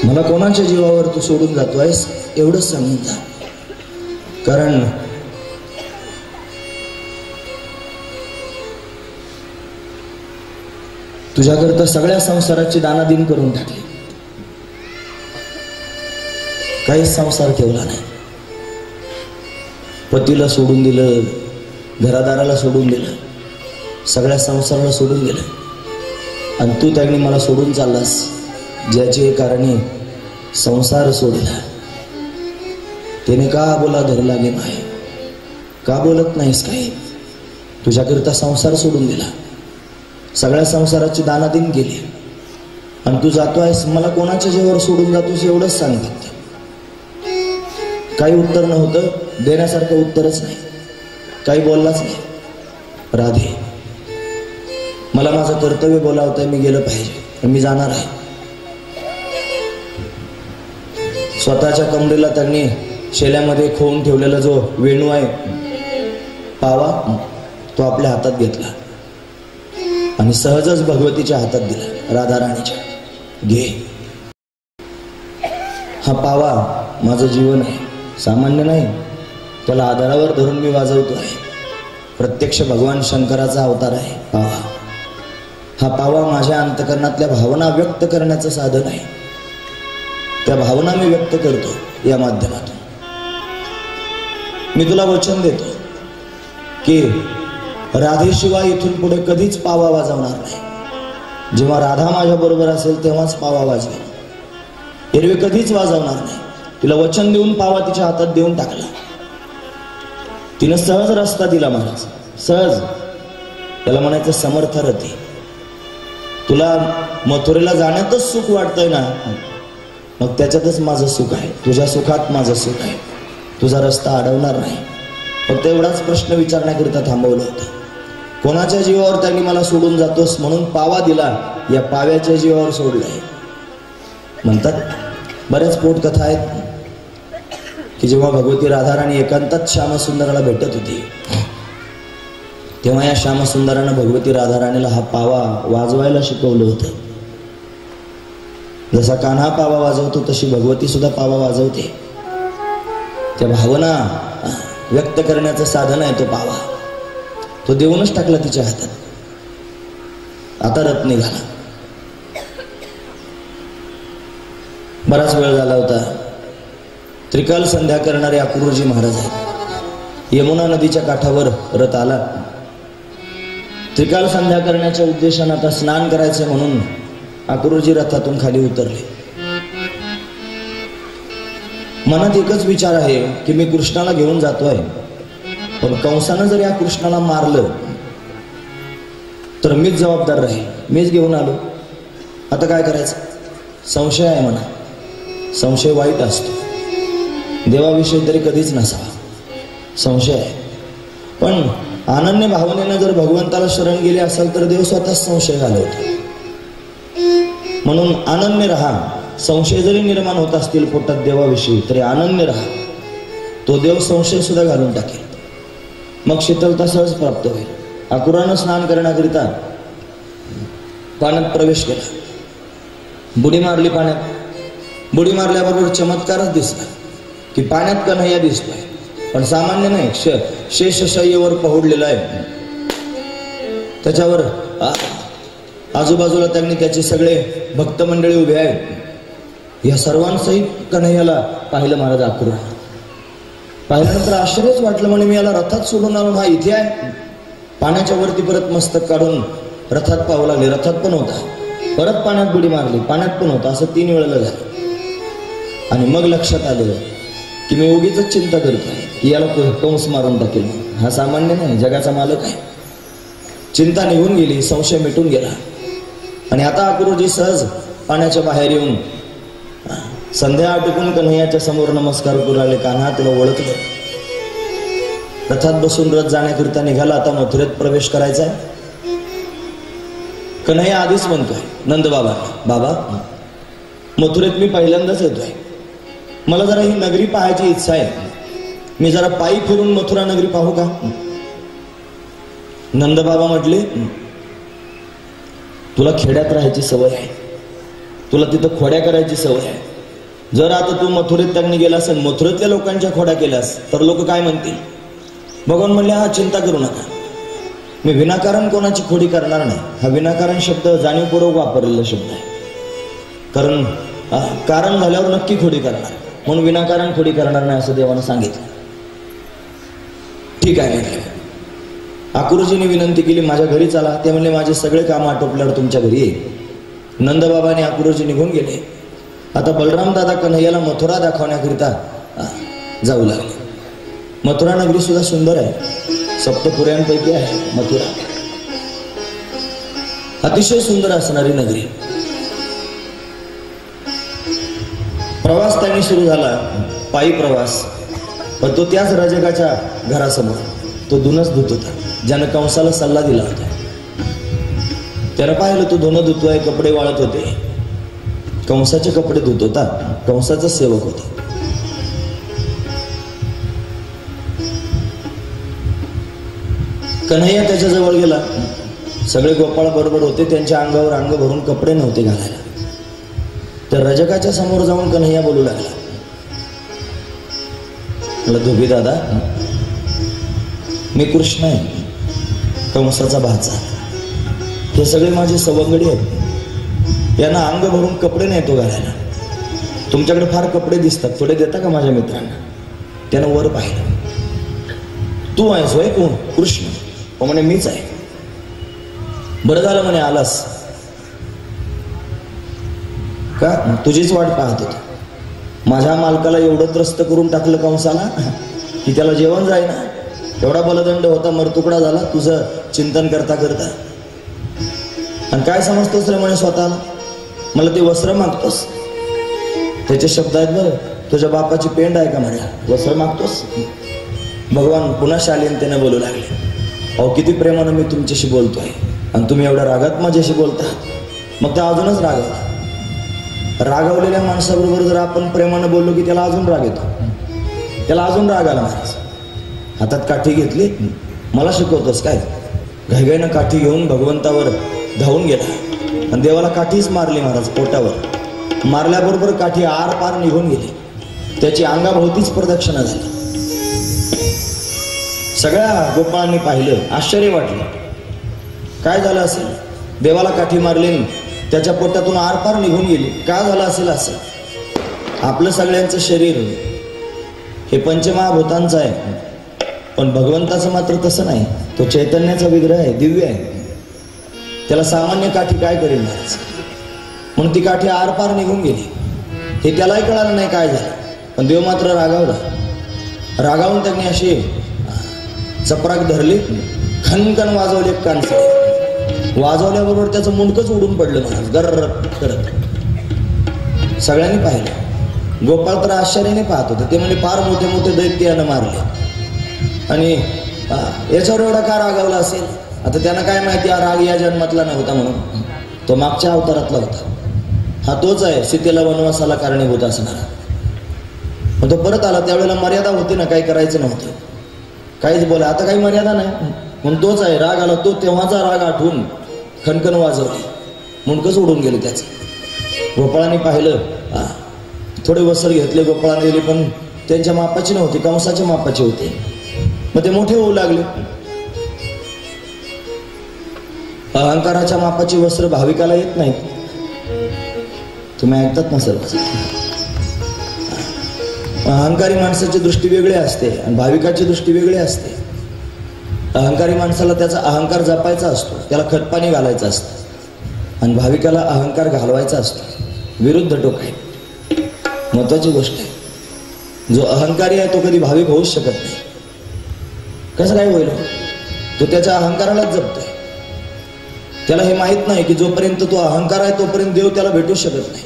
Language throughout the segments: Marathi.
मला कोणाच्या जीवावर तू सोडून जातोयस एवढंच सांगून जा, कारण तुझ्याकरता सगळ्या संसाराची दानादिन करून टाकली, काहीच संसार ठेवला नाही. पतीला सोडून दिलं, घरादाराला सोडून दिलं, सगळ्या संसाराला सोडून दिलं, आणि तू त्याने मला सोडून चाललास, ज्याचे कारणे संसार सोडला. त्याने का बोला धरला गे माय, का बोलत नाहीस काही? तुझ्याकरिता संसार सोडून दिला, सगळ्या संसाराची दानादिन केली, आणि तू जातोयस. मला कोणाच्या जीवावर सोडून जातोस एवढंच सांग फक्त. काही उत्तर नव्हतं, देण्यासारखं उत्तरच नाही, काही बोललाच नाही. राधे, मला माझं कर्तव्य बोलावतंय, मी गेलं पाहिजे, मी जाणार आहे. स्वतःच्या कमरेला त्यांनी शेल्यामध्ये खोवून ठेवलेला जो वेणू आहे पावा, तो आपल्या हातात घेतला आणि सहजच भगवतीच्या हातात दिला, राधाराणीच्या. घे, हा पावा माझं जीवन आहे, सामान्य नाही. त्याला आधारावर धरून मी वाजवतो आहे. प्रत्यक्ष भगवान शंकराचा अवतार आहे पावा. हा पावा माझ्या अंतकरणातल्या भावना व्यक्त करण्याचं साधन आहे. त्या भावना मी व्यक्त करतो या माध्यमातून. मी तुला वचन देतो की राधेशिवाय इथून पुढे कधीच पावा वाजवणार नाही. जेव्हा राधा माझ्या बरोबर असेल तेव्हाच पावा वाजवेल, एरवी कधीच वाजवणार नाही. तिला वचन देऊन पावा तिच्या हातात देऊन टाकला. तिनं सहज रस्ता दिला महाराज, सहज. त्याला म्हणायचं समर्थ रती. तुला मथुरेला जाण्यातच सुख वाटतंय ना, मग त्याच्यातच माझं सुख आहे, तुझ्या सुखात माझं सुख आहे. तुझा रस्ता अडवणार नाही. फक्त एवढाच प्रश्न विचारण्याकरिता थांबवलं होतं. कोणाच्या जीवावर त्यांनी मला सोडून जातोस म्हणून पावा दिला, या पाव्याच्या जीवावर सोडलंय. म्हणतात बऱ्याच पोटकथा आहेत की जेव्हा भगवती राधाराणी एकांतात श्यामसुंदराला भेटत होती, तेव्हा या श्यामसुंदरानं भगवती राधाराणीला हा पावा वाजवायला शिकवलं होतं. जसा कान्हा पावा वाजवतो तशी भगवती सुद्धा पावा वाजवते. त्या भावना व्यक्त करण्याचं साधन आहे तो पावा. तो देऊनच टाकला तिच्या हातात. आता रथ निघाला. बराच वेळ झाला होता. त्रिकाल संध्या करणारे अक्रूरजी महाराज आहेत. यमुना नदीच्या काठावर रथ आला. त्रिकाल संध्या करण्याच्या उद्देशाने आता स्नान करायचे म्हणून अक्रूरजी रथातून खाली उतरले. मनात एकच विचार आहे की मी कृष्णाला घेऊन जातोय, पण कंसानं जर या कृष्णाला मारलं तर मीच जबाबदार राहील, मीच घेऊन आलो. आता काय करायचं? संशय आहे म्हणा. संशय वाईट असतो, देवाविषयी तरी कधीच नसावा. संशय आहे. पण अनन्य भावनेनं जर भगवंताला शरण गेले असेल तर देव स्वतःच संशय घालवतो. म्हणून अनन्य राहा. संशय जरी निर्माण होत असतील पोटात देवाविषयी तरी अनन्य राहा. तो देव संशय सुद्धा घालून टाकेल. मग शीतलता सहज प्राप्त होईल. अक्रूरानं स्नान करण्याकरिता पाण्यात प्रवेश केला. बुडी मारली पाण्यात. बुडी मारल्याबरोबर चमत्कारच दिसला की पाण्यात कन्हैया दिसतोय, पण सामान्य नाही, शेषशय्येवर पहुडलेला आहे. त्याच्यावर आजूबाजूला त्यांनी त्याचे सगळे भक्त मंडळी उभे आहेत. या सर्वांसहित कन्हैयाला पाहिलं महाराज अक्रूर. पाहिल्यानंतर आश्चर्यच वाटलं. म्हणे मी याला रथात सोडून आणून हा इथे आहे. पाण्याच्या वरती परत मस्तक काढून रथात पाहू लागले. रथात पण होता. परत पाण्यात बुडी मारली, पाण्यात पण होता. असं 3 वेळेला झालं. आणि मग लक्षात आलं की मी उगीच चिंता करतोय की याला कंस मारून टाकेल. हा सामान्य नाही, जगाचा मालक आहे. चिंता निघून गेली, संशय मिटून गेला. आणि आता अक्रूरजी सहज पाण्याच्या बाहेर येऊन संध्या आटोपून कन्हैयाच्या समोर नमस्कार करू लागले. कान्हा तुला ओळखलं. रथात बसून रथ जाण्याकरिता निघाला. आता मथुरेत प्रवेश करायचा आहे. कन्हैया आधीच म्हणतोय नंदबाबा, बाबा मथुरेत मी पहिल्यांदाच येतोय. मला जरा ही नगरी पाहायची इच्छा आहे. मी जरा पायी फिरून मथुरा नगरी पाहू का? नंदबाबा म्हटले तुला खेड्यात राहायची सवय आहे, तुला तिथं खोड्या करायची सवय आहे. जर आता तू मथुरेत त्यांनी गेला असेल, मथुरेतल्या लोकांच्या खोड्या केल्यास तर लोक काय म्हणतील? भगवान म्हणले हा चिंता करू नका, मी विनाकारण कोणाची खोडी करणार नाही. हा विनाकारण शब्द जाणीवपूर्वक वापरलेला शब्द आहे. कारण झाल्यावर नक्की खोडी करणार, म्हणून विनाकारण खोडी करणार नाही असं देवानं सांगितलं. ठीक आहे म्हटलं. आकुर्जीने विनंती केली माझ्या घरी चला. ते म्हणले माझे सगळे काम आटोपल्यावर तुमच्या घरी येईल. नंदबाबाने आकुर्जी निघून गेले. आता बलराम दादा कन्हैयाला मथुरा दाखवण्याकरिता जाऊ लागले. मथुरा नगरी सुद्धा सुंदर आहे, सप्तपुऱ्यांपैकी आहे मथुरा. अतिशय सुंदर असणारी नगरी. प्रवास त्यांनी सुरू झाला, पायी प्रवास. पण तो त्याच रजकाच्या घरासमोर तो धुनच धुत होता, ज्यानं कंसाला सल्ला दिला होता. त्यानं पाहिलं तो धुणं धुतोय, कपडे वाळत होते. कंसाचे कपडे धुत होता, कंसाचा सेवक होता. कन्हैया त्याच्याजवळ गेला. सगळे गोपाळ बरोबर होते, त्यांच्या अंगावर अंग भरून कपडे नव्हते घालायला. त्या रजकाच्या समोर जाऊन कन्हैया बोलू लागला, धोबी दादा, मी कृष्ण आहे, कंसाचा भाचा. हे सगळे माझे सवंगडी आहेत, यांना अंग भरून कपडे नाही तो घालायला. तुमच्याकडे फार कपडे दिसतात, थोडे देता का माझ्या मित्रांना? त्यानं वर पाहिलं. तू आहेस होय? कोण? कृष्ण. हो म्हणे मीच आहे. बरं झालं म्हणे आलास. का? तुझीच वाट पाहत होतो. माझ्या मालकाला एवढं त्रस्त करून टाकलं कंसाला की त्याला जेवण जाईना. एवढा बलदंड होता, मरतुकडा झाला तुझं चिंतन करता करता. आणि काय समजतोस रे म्हणे स्वतःला? मला ते वस्त्र मागतोस. त्याचे शब्द आहेत बरं, तुझ्या बापाची पेंड आहे का म्हणे, वस्त्र मागतोस? भगवान पुन्हा शालीनतेने बोलू लागले, अहो किती प्रेमानं मी तुमच्याशी बोलतोय आणि तुम्ही एवढ्या रागात माझ्याशी बोलता. मग त्या अजूनच रागवला. रागवलेल्या माणसाबरोबर जर आपण प्रेमानं बोललो की त्याला अजून राग येतो, त्याला अजून राग आला. महाराज हातात काठी घेतली, मला शिकवतोस काय? घाईघाईनं काठी घेऊन भगवंतावर धावून गेला आणि देवाला काठीच मारली. महाराज पोटावर मारल्याबरोबर काठी आर पार निघून गेली. त्याची अंगाभोवतीच प्रदक्षिणा झाली. सगळ्या गोपाळांनी पाहिलं, आश्चर्य वाटलं. काय झालं असेल? देवाला काठी मारली, त्याच्या पोटातून आरपार निघून गेली. का झालं असेल असं? आपलं सगळ्यांचं शरीर हे पंचमहाभूतांचं आहे, पण भगवंताचं मात्र तसं नाही. तो चैतन्याचा विग्रह आहे, दिव्य आहे. त्याला सामान्य काठी काय करेल महाराज? म्हणून ती काठी आरपार निघून गेली. हे त्यालाही कळालं नाही काय झालं. पण देव मात्र रागावला. रागावून त्यांनी अशी चपराक धरली, खनखन वाजवले. कानसळे वाजवल्याबरोबर त्याचं मुंडकच उडून पडलं महाराज, गर्र करत. सगळ्यांनी पाहिलं. गोपाळ तर आश्चर्याने पाहत होते. ते म्हणजे फार मोठे मोठे दैत्य यानं मारले आणि याच्यावर एवढा का रागावला असेल? आता त्यांना काय माहिती, हा राग या जन्मातला नव्हता म्हणून, तो मागच्या अवतारातला होता. हा तोच आहे सीतेला वनवासाला कारणीभूत असणारा. मग तो परत आला, त्यावेळेला मर्यादा होती ना, काही करायचं नव्हतं, काहीच बोला. आता काही मर्यादा नाही म्हणून तोच आहे. राग आला तो, तेव्हाचा राग आठवून खणखण वाजवली, मुंडकच उडून गेले त्याचं. गोपाळांनी पाहिलं, थोडे वस्त्र घेतले गोपाळांनी दिले, पण त्यांच्या मापाची नव्हती, कंसाच्या मापाची होते. मग ते मोठे होऊ लागले. अहंकाराच्या मापाची वस्त्र भाविकाला येत नाहीत. तुम्ही ऐकतात ना सर्व? अहंकारी माणसाची दृष्टी वेगळी असते आणि भाविकाची दृष्टी वेगळी असते. अहंकारी माणसाला त्याचा अहंकार जपायचा असतो, त्याला खतपाणी घालायचं असतं, आणि भाविकाला अहंकार घालवायचा असतो. विरुद्ध टोक आहे. महत्वाची गोष्ट आहे. जो अहंकारी आहे तो कधी भाविक होऊच शकत नाही. कसं काय होईल? तो त्याच्या अहंकारालाच जपतोय. त्याला हे माहित नाही की जोपर्यंत तो अहंकार आहे तोपर्यंत देव त्याला भेटूच शकत नाही.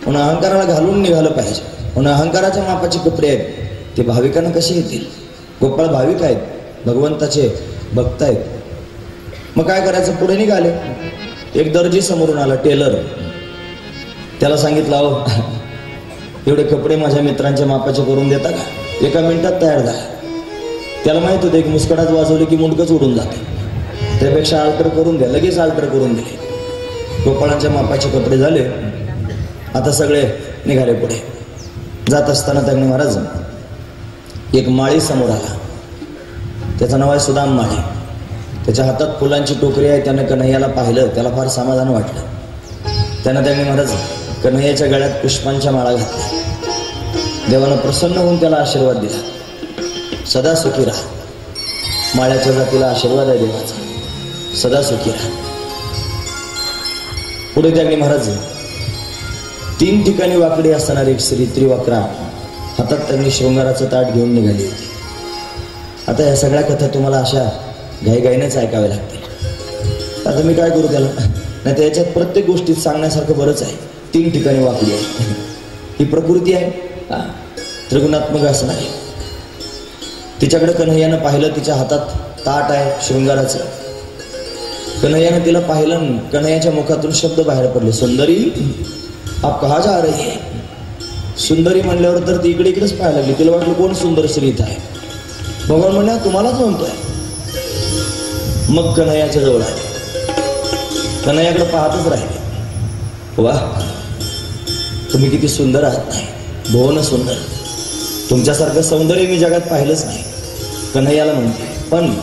म्हणून अहंकाराला घालून निघालं पाहिजे. म्हणून अहंकाराच्या मापाचे कपडे आहेत ते भाविकांना कसे येतील? गोपाळ भाविक आहेत, भगवंताचे भक्त आहेत. मग काय करायचं? पुढे निघाले. एक दर्जी समोरून आला, टेलर. त्याला सांगितलं, अहो एवढे कपडे माझ्या मित्रांच्या मापाचे करून देता का? एका मिनिटात तयार झाला. त्याला माहित होतं एक मुस्कडात वाजवले की मुंडकच उडून जाते, त्यापेक्षा अल्टर करून द्या. लगेच अल्टर करून दिले. गोपाळांच्या मापाचे कपडे झाले. आता सगळे निघाले पुढे. जात असताना त्यांनी महाराज एक माळी समोर आला. त्याचं नाव आहे सुदाम माळी. त्याच्या हातात फुलांची टोकरी आहे. त्यानं कन्हैयाला पाहिलं, त्याला फार समाधान वाटलं. त्यानं त्यांनी महाराज कन्हैयाच्या गळ्यात पुष्पांच्या माळा घातल्या. देवानं प्रसन्न होऊन त्याला आशीर्वाद दिला, सदा सुखी राहा. माळ्याच्या जातीला आशीर्वाद आहे देवाचा, सदा सुखी राहा. पुढे त्यांनी महाराज 3 ठिकाणी वाकडी असणारी एक स्त्री त्रिवक्रा हातात त्यांनी शृंगाराचं ताट घेऊन निघाली होती. आता या सगळ्या कथा तुम्हाला अशा घाईघाईनेच ऐकाव्या लागतील. आता मी काय करू त्याला, नाही तर याच्यात प्रत्येक गोष्टीत सांगण्यासारखं बरंच आहे. 3 ठिकाणी वाकडी आहे. ही प्रकृती आहे, त्रिगुणात्मक असणारी. तिच्याकडे कन्हैयानं पाहिलं, तिच्या हातात ताट आहे शृंगाराचं. कन्हैयानं तिला पाहिलं, कन्हैयाच्या मुखातून शब्द बाहेर पडले, सुंदरी आप कहा जा रही है. सुंदरी म्हणल्यावर तर ती इकडे इकडेच पाहायला लागली. तिला वाटलं कोण सुंदर स्त्री आहे. भगवान म्हणल्या तुम्हालाच म्हणतोय. मग कन्हैयाच्या जवळ आले, कन्हैयाकडे पाहतच राहिले. वा, तुम्ही किती सुंदर आहात. नाही भुवन सुंदर, तुमच्यासारखं सौंदर्य मी जगात पाहिलंच नाही. कन्हैयाला म्हणते, पण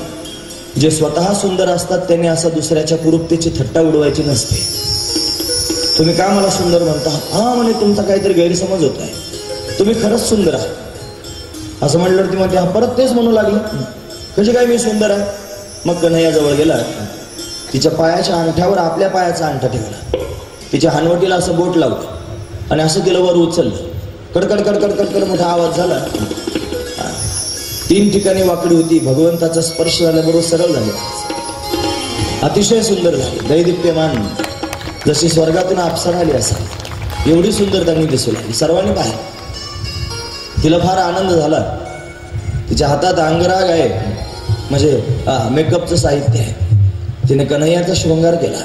जे स्वतः सुंदर असतात त्यांनी असं दुसऱ्याच्या कुरूपतेची थट्टा उडवायची नसते. तुम्ही का मला सुंदर म्हणता. हा म्हणे तुमचा काहीतरी गैरसमज होत आहे, तुम्ही खरंच सुंदर आहात. असं म्हटलं ती म्हणते, हा परत तेच म्हणू लागली, कशी काय मी सुंदर आहे. मग कन्हैया जवळ गेला, तिच्या पायाच्या अंगठ्यावर आपल्या पायाचा अंगठा ठेवला, तिच्या हनवटीला असं बोट लावलं आणि असं तिला वर उचललं. कडकड कडकड कडकड मोठा आवाज झाला. 3 ठिकाणी वाकडी होती. भगवंताचा स्पर्श झाल्याबरोबर सरळ झाले, अतिशय सुंदर झाले, दैदिप्यमान, जशी स्वर्गातून अप्सरा आली असा एवढी सुंदर त्यांनी दिसू लागली. सर्वांनी पाहिलं, तिला फार आनंद झाला. तिच्या हातात अंगराग आहे, म्हणजे मेकअपचं साहित्य आहे. तिने कन्हैयाचा शृंगार केला,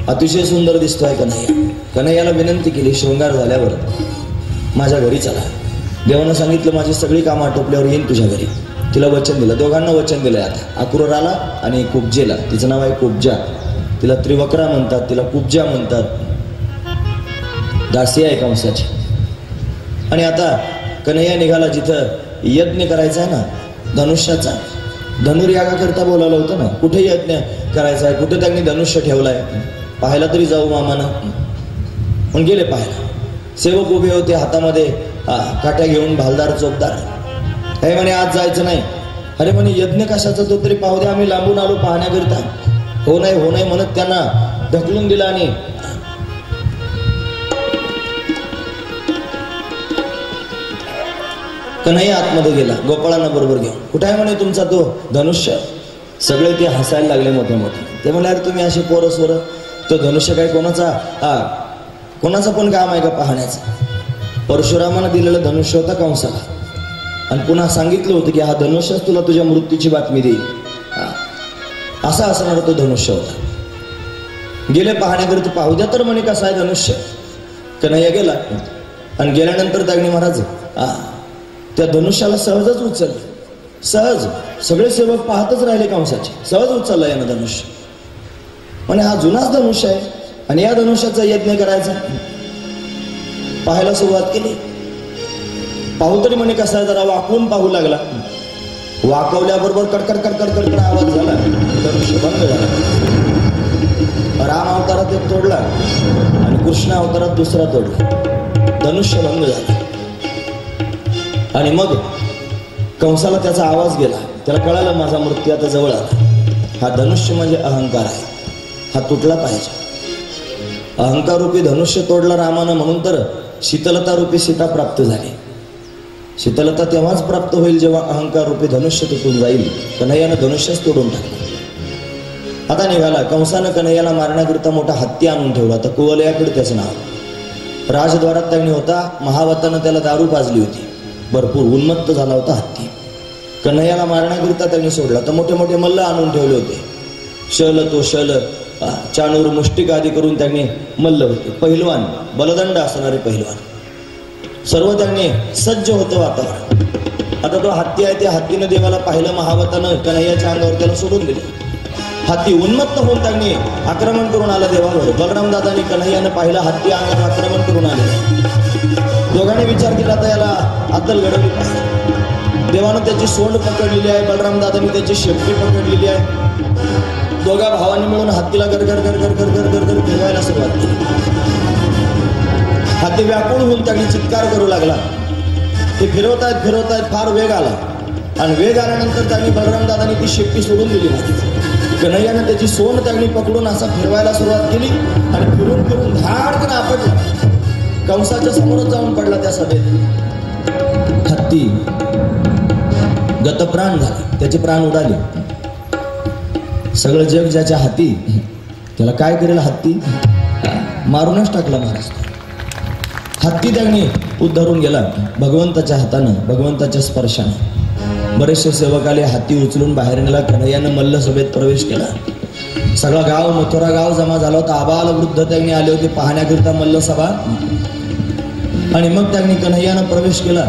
अतिशय सुंदर दिसतोय कन्हैया. कन्हैयाला विनंती केली, शृंगार झाल्यावर माझ्या घरी चला. देवानं सांगितलं माझी सगळी कामं आटोपल्यावर येईन तुझ्या घरी. तिला वचन दिलं, दोघांना वचन दिलंय. आता अक्रूराला आणि कुब्जेला, तिचं नाव आहे कुब्जा. तिला त्रिवक्रा म्हणतात, तिला कुब्जा म्हणतात, दासी आहे कंसाची. आणि आता कन्हैया निघाला जिथं यज्ञ करायचा आहे ना धनुष्याचा. धनुर्यागाकरता बोलावलं होतं ना, कुठे यज्ञ करायचा आहे, कुठे त्यांनी धनुष्य ठेवलाय, पाहायला तरी जाऊ मामानं. पण गेले पाहायला. सेवक उभे होते हातामध्ये काट्या घेऊन, भालदार चोपदार. हे म्हणे आज जायचं नाही. अरे म्हणे यज्ञ कशाचा तो तरी पाहू दे, आम्ही लांबून आलो पाहण्याकरिता. हो नाही म्हणत त्यांना ढकलून दिला. आणि कन्हैया आतमध्ये गेला गोपाळांना बरोबर घेऊन. कुठे आहे म्हणे तुमचा तो धनुष्य. सगळे ते हसायला लागले मोठे मोठे. ते म्हणे अरे तुम्ही असे पोरं सोरं, तो धनुष्य काय कोणाचा पण काम आहे का पाहण्याचं. परशुरामानं दिलेलं धनुष्य होता कंसाला, आणि पुन्हा सांगितलं होतं की हा धनुष्यच तुला तुझ्या मृत्यूची बातमी देईल. असा असणारा तो धनुष्य होता. गेले पाहण्याकरिता, पाहू द्या तर म्हणे कसा आहे धनुष्य. कन्हैया गेला आणि गेल्यानंतर दागणी महाराज त्या धनुष्याला सहजच उचललं. सहज सगळे सेवक पाहतच राहिले कंसाचे. सहज उचलला यानं धनुष्य. म्हणे हा जुनाच धनुष्य आहे आणि या धनुष्याचा यज्ञ करायचा. पाहायला सुरुवात केली. पाहू तरी म्हणे कसा आहे, जरा वाकवून पाहू लागला. वाकवल्याबरोबर कडकड कडकड कडकड आवाज झाला, धनुष्य बंद झाला. राम अवतारात एक तोडला आणि कृष्ण अवतारात दुसरा तोडला. धनुष्य बंद झाला. आणि मग कंसाला त्याचा आवाज गेला. त्याला कळालं माझा मृत्यू आता जवळ आला. हा धनुष्य म्हणजे अहंकार आहे, हा तुटला पाहिजे. अहंकार रूपी धनुष्य तोडला रामानं, म्हणून तर शीतलता रूपी सीता प्राप्त झाली. शीतलता तेव्हाच प्राप्त होईल जेव्हा अहंकार रूपी धनुष्य तुटून जाईल. कन्हैयानं धनुष्यच तोडून टाकलं. आता निघाला. कंसानं कन्हैयाला मारण्याकरिता मोठा हत्ती आणून ठेवला. तर कुवलयाकडे त्याचं नाव. राजद्वारात त्यांनी होता. महावतानं त्याला दारू पाजली होती, भरपूर उन्मत्त झाला होता हत्ती. कन्हैयाला मारण्याकरिता त्यांनी सोडला. तर मोठे मोठे मल्ल आणून ठेवले होते. शल तो शल, चाणूर, मुष्टिक आदी करून त्यांनी मल्ल होते. पहिलवान, बलदंड असणारे पहिलवान, सर्व त्यांनी सज्ज होतं वातावरण. आता तो हत्ती आहे, त्या हत्तीनं देवाला पाहिलं महावतानं. कन्हैयाच्या अंगावर त्याला सोडून दिलं. हत्ती उन्मत्त होऊन त्यांनी आक्रमण करून आला देवावर. बलराम दादानी कन्हैयानं पाहिलं हत्ती अंगावर आक्रमण करून आले. दोघांनी विचार केला तर याला अद्दल घडवली पाहिजे. देवानं त्याची सोंड पकडलेली आहे, बलराम दादानी त्याची शेपटी पकडलेली आहे. दोघा भावांनी मिळून हत्तीला गरगर गरगर गरगर गरगर फिरवायला सुरुवात केली. हत्ती व्याकुळ होऊन त्यांनी चित्कार करू लागला. ते फिरवतायत फार वेग आला आणि वेग आल्यानंतर त्यांनी बलराम दादानी ती शेपटी सोडून दिली नाही. कन्हैयानं त्याची सोंड त्यांनी पकडून असा फिरवायला सुरुवात केली आणि फिरून फिरून धाडकन आपटला. कंसाच्या समोरच जाऊन पडला त्या सभेत. हत्ती गतप्राण झाला, त्याचे प्राण उडाले. सगळं जग ज्याच्या हाती, त्याला काय करेल हत्ती? मारूनच टाकला महाराज. हत्ती त्यांनी उद्धरून गेला भगवंताच्या हातानं, भगवंताच्या स्पर्शानं. बरेचसे सेवक आले, हत्ती उचलून बाहेर नेला. कन्हैयानं मल्ल सभेत प्रवेश केला. सगळा गाव, मथुरा गाव जमा झाला होता. आबाल वृद्ध त्यांनी आले होते पाहण्याकरिता मल्ल सभा. आणि मग त्यांनी कन्हैयानं प्रवेश केला.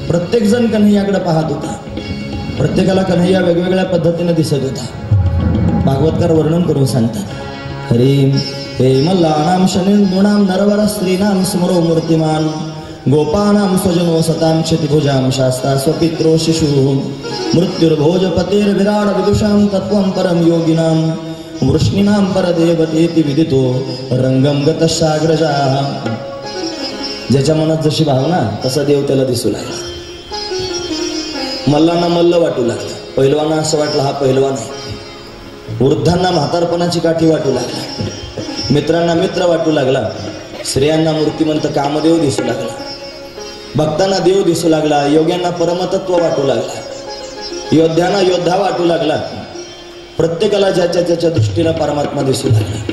प्रत्येक जण कन्हैयाकडे पाहत होता. प्रत्येकाला कन्हैया वेगवेगळ्या पद्धतीने दिसत होता. भागवतकार वर्णन करून सांगतात. हरिम हे मल्लानाम शनिर्गुणाम नरवर स्त्रीनाम स्मरो मूर्तिमान गोपानाम स्वजनो सताम क्षतिभुजाम शास्ता स्वपित्रो शिशु मृत्युर्भोजपतेर विराड विदुषाम तत्वं परम योगिनाम वृष्णीनाम परदेवतेति विदितो रंगम गतशाग्रजा. ज्याच्या मनात जशी भावना तसा देव त्याला दिसू लागला. मल्लांना मल्ल वाटू लागला. पैलवाना असं वाटलं हा पैलवान आहे. वृद्धांना म्हातारपणाची काठी वाटू लागला. मित्रांना मित्र वाटू लागला. स्त्रियांना मूर्तिमंत कामदेव दिसू लागला. भक्तांना देव दिसू लागला. योग्यांना परमतत्व वाटू लागला. योद्ध्यांना योद्धा वाटू लागला. प्रत्येकाला ज्याच्या त्याच्या दृष्टीनं परमात्मा दिसू लागला.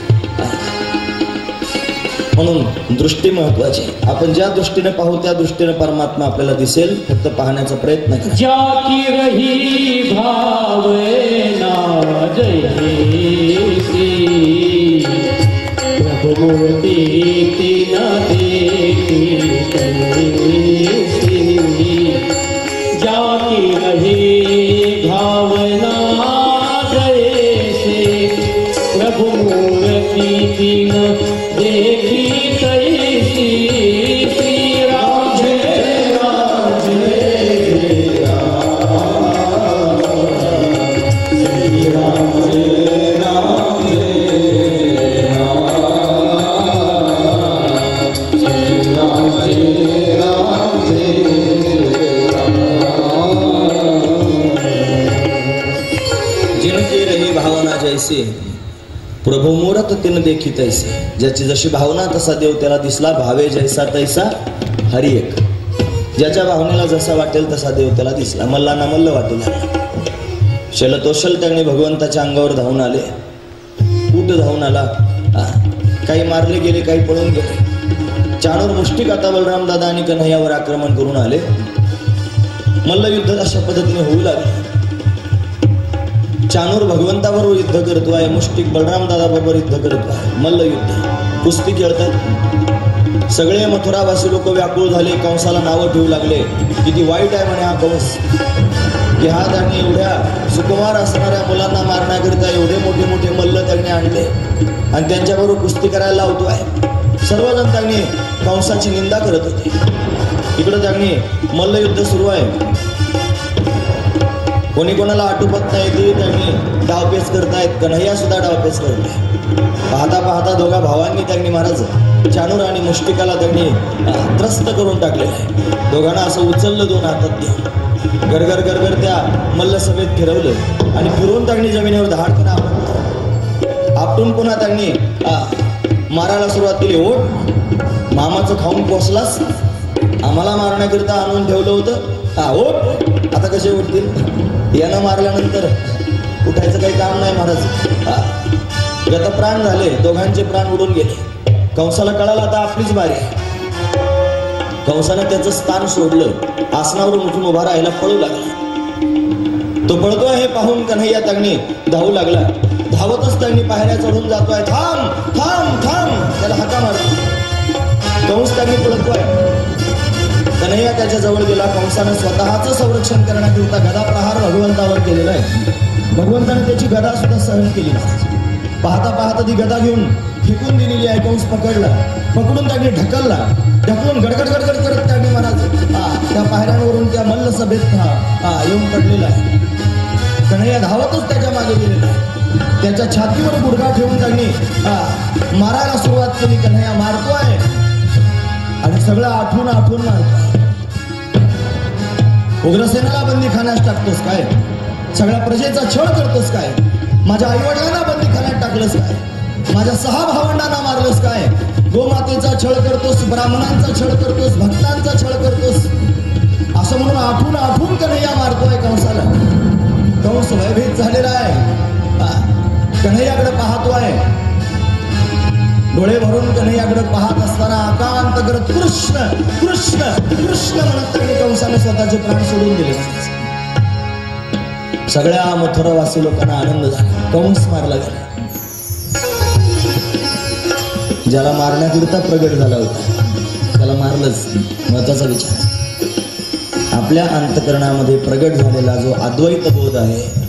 म्हणून दृष्टी महत्वाची. आपण ज्या दृष्टीने पाहू त्या दृष्टीने परमात्मा आपल्याला दिसेल. फक्त पाहण्याचा प्रयत्न करा. जाकी रही भावना जैसी प्रभु मूर्ति तीन देखी कैसी. जाकी रही भावना जैसे प्रभु मूर्ति तीन देखी कैसी. श्री राम जय राम जय राम, श्री राम जय राम जय राम, श्री राम जय राम जय राम. जिनकी रही भावना जैसे प्रभु मूरत तिन देखी तैसे. ज्याची जशी भावना तसा देव त्याला दिसला. भावे जैसा तैसा हरी एक. ज्याच्या भावनेला जसा वाटेल तसा देव त्याला दिसला. मल्लांना मल्ल वाटू लागला. शलतोशल त्याने भगवंताच्या अंगावर धावून आले. कुठ धावून आला. काही मारले गेले, काही पळून गेले. चाणूर मुष्टिक आता बलराम दादा आणि कन्हैयावर आक्रमण करून आले. मल्ल युद्ध अशा पद्धतीने होऊ लागले. चाणूर भगवंताबरोबर युद्ध करतोय, मुष्टिक बलराम दादा बरोबर युद्ध करतोय. मल्ल युद्ध, कुस्ती खेळतात. सगळे मथुरावासी लोक व्याकुळ झाले. कंसाला नावं ठेवू लागले. किती वाईट आहे म्हणे हा कंस, की हा त्यांनी एवढ्या सुकुमार असणाऱ्या मुलांना मारण्याकरिता एवढे मोठे मोठे मल्ल त्यांनी आणले आणि त्यांच्याबरोबर कुस्ती करायला लावतोय. सर्वजण त्यांनी कंसाची निंदा करत होते. इकडं त्यांनी मल्लयुद्ध सुरू आहे. कोणी कोणाला आटोपत नाही ते त्यांनी डावपेच करतायत. कन्हैया सुद्धा डावपेच करताय. पाहता पाहता दोघा भावांनी त्यांनी महाराज चाणूर आणि मुष्टिकाला त्यांनी त्रस्त करून टाकलेलं आहे. दोघांना असं उचललं दोन हातात घेऊन गरगर गरगर त्या मल्लसभेत फिरवलं आणि फिरवून त्यांनी जमिनीवर धाडकन आपटून पुन्हा त्यांनी मारायला सुरुवात केली. ओट मामाचं खाऊन पोचलास, आम्हाला मारण्याकरिता आणून ठेवलं होतं. हा ओट आता कसे उठतील. यानं मारल्यानंतर उठायचं काही काम नाही महाराज. गतप्राण झाले. दोघांचे प्राण उडून गेले. कंसाला कळालं आता आपलीच बारी. कंसानं त्याचं स्थान सोडलं. आसनावरून उठून उभा राहायला पळू लागला. तो पळतोय हे पाहून कन्हैया त्यांनी धावू लागला. धावतच त्यांनी पायऱ्या चढून जातोय. थांब थांब थांब त्याला हाका मारतो. कंस त्यांनी पळतोय. कन्हैया त्याच्या जवळ गेला. कंसानं स्वतःचं संरक्षण करण्याकरिता गदा प्रहार भगवंतावर केलेला आहे. भगवंताने त्याची गदा सुद्धा सहन केली नाही. पाहता पाहता ती गदा घेऊन फेकून दिलेली आहे. कंस पकडला, पकडून त्याने ढकलला, ढकलून गडगड गडगड करत त्याने महाराज त्या पायऱ्यांवरून त्या मल्ल सभेत येऊन पडलेला आहे. कन्हैया धावतच त्याच्या मागे गेलेला आहे. त्याच्या छातीवर गुडघा ठेवून त्यांनी मारायला सुरुवात केली. कन्हैया मारतोय आणि सगळं आठवून आठवून मारतोय. उग्रसेनाला बंदीखान्यात टाकतोस काय? सगळ्या प्रजेचा छळ करतोस काय? माझ्या आईवडिलांना बंदीखान्यात टाकलंस काय? माझ्या 6 भावंडांना मारलंस काय? गोमातेचा छळ करतोस, ब्राह्मणांचा छळ करतोस, भक्तांचा छळ करतोस, असं म्हणून आठवून आठवून कन्हैया मारतोय कंसाला. कंस भयभीत झालेला आहे. कन्हैयाकडे पाहतोय. डोळे भरून कन्हैयाकडे पाहत असताना आकांत करत कृष्ण कृष्ण कृष्ण म्हणत कंसाने स्वतःचे प्राण सोडून दिले. सगळ्या मथुरावासी लोकांना आनंद झाला. कंस मारला गेला. ज्याला मारण्याकरिता प्रगट झाला होता त्याला मारलंच. महत्वाचा विचार, आपल्या अंतःकरणामध्ये प्रगट झालेला जो अद्वैत बोध आहे,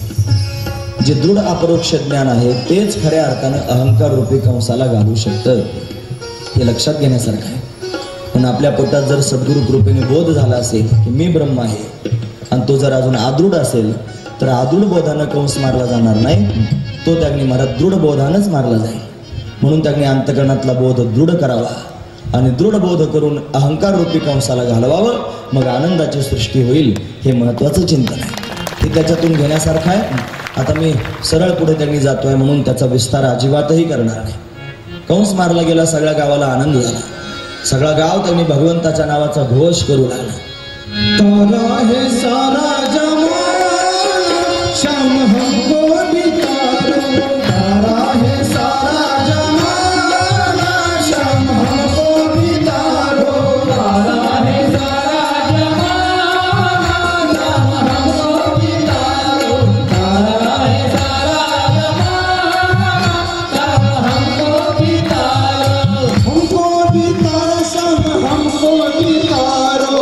जे दृढ अपरोक्ष ज्ञान आहे, तेच खऱ्या अर्थानं अहंकार रूपी कंसाला घालू शकतं. हे लक्षात घेण्यासारखं आहे. पण आपल्या पोटात जर सद्गुरु कृपेने बोध झाला असेल की मी ब्रह्म आहे, आणि तो जर अजून आदृढ असेल तर आदृढ बोधानं कंस मारला जाणार नाही. तो त्याने महाराज दृढ बोधानंच मारला जाईल. म्हणून त्याने अंतःकरणातला बोध दृढ करावा आणि दृढ बोध करून अहंकार रूपी कंसाला घालवावं. मग आनंदाची सृष्टी होईल. हे महत्वाचं चिंतन आहे. हे त्याच्यातून घेण्यासारखं आहे. आता मी सरळ पुढे त्यांनी जातोय म्हणून त्याचा विस्तार अजिबातही करणार नाही. कंस मारला गेला. सगळ्या गावाला आनंद झाला. सगळा गाव त्यांनी भगवंताच्या नावाचा घोष करू लागला. तारा है सारा जमाना, श्याम हमको भी तारो. तारा है सारा जमाना, श्याम हमको भी तारो. तारा है सारा जमाना, श्याम हमको भी तारो. तारा है सारा जमाना, श्याम हमको भी तारो. हमको भी तारो, श्याम हमको भी तारो.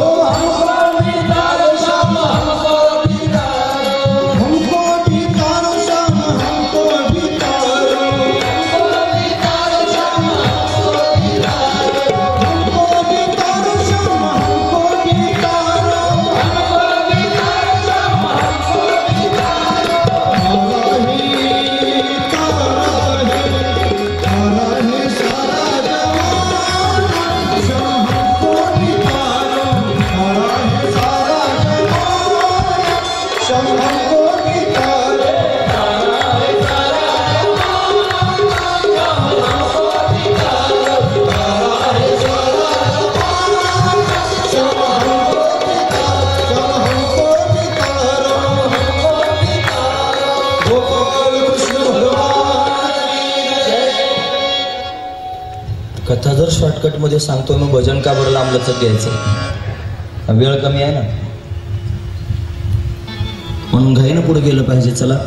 कथा जर शॉर्टकट मध्ये सांगतो मग भजन का बरं लांबलचक घ्यायचं? वेळ कमी आहे ना, म्हणून घाईनं पुढे गेलं पाहिजे. चला,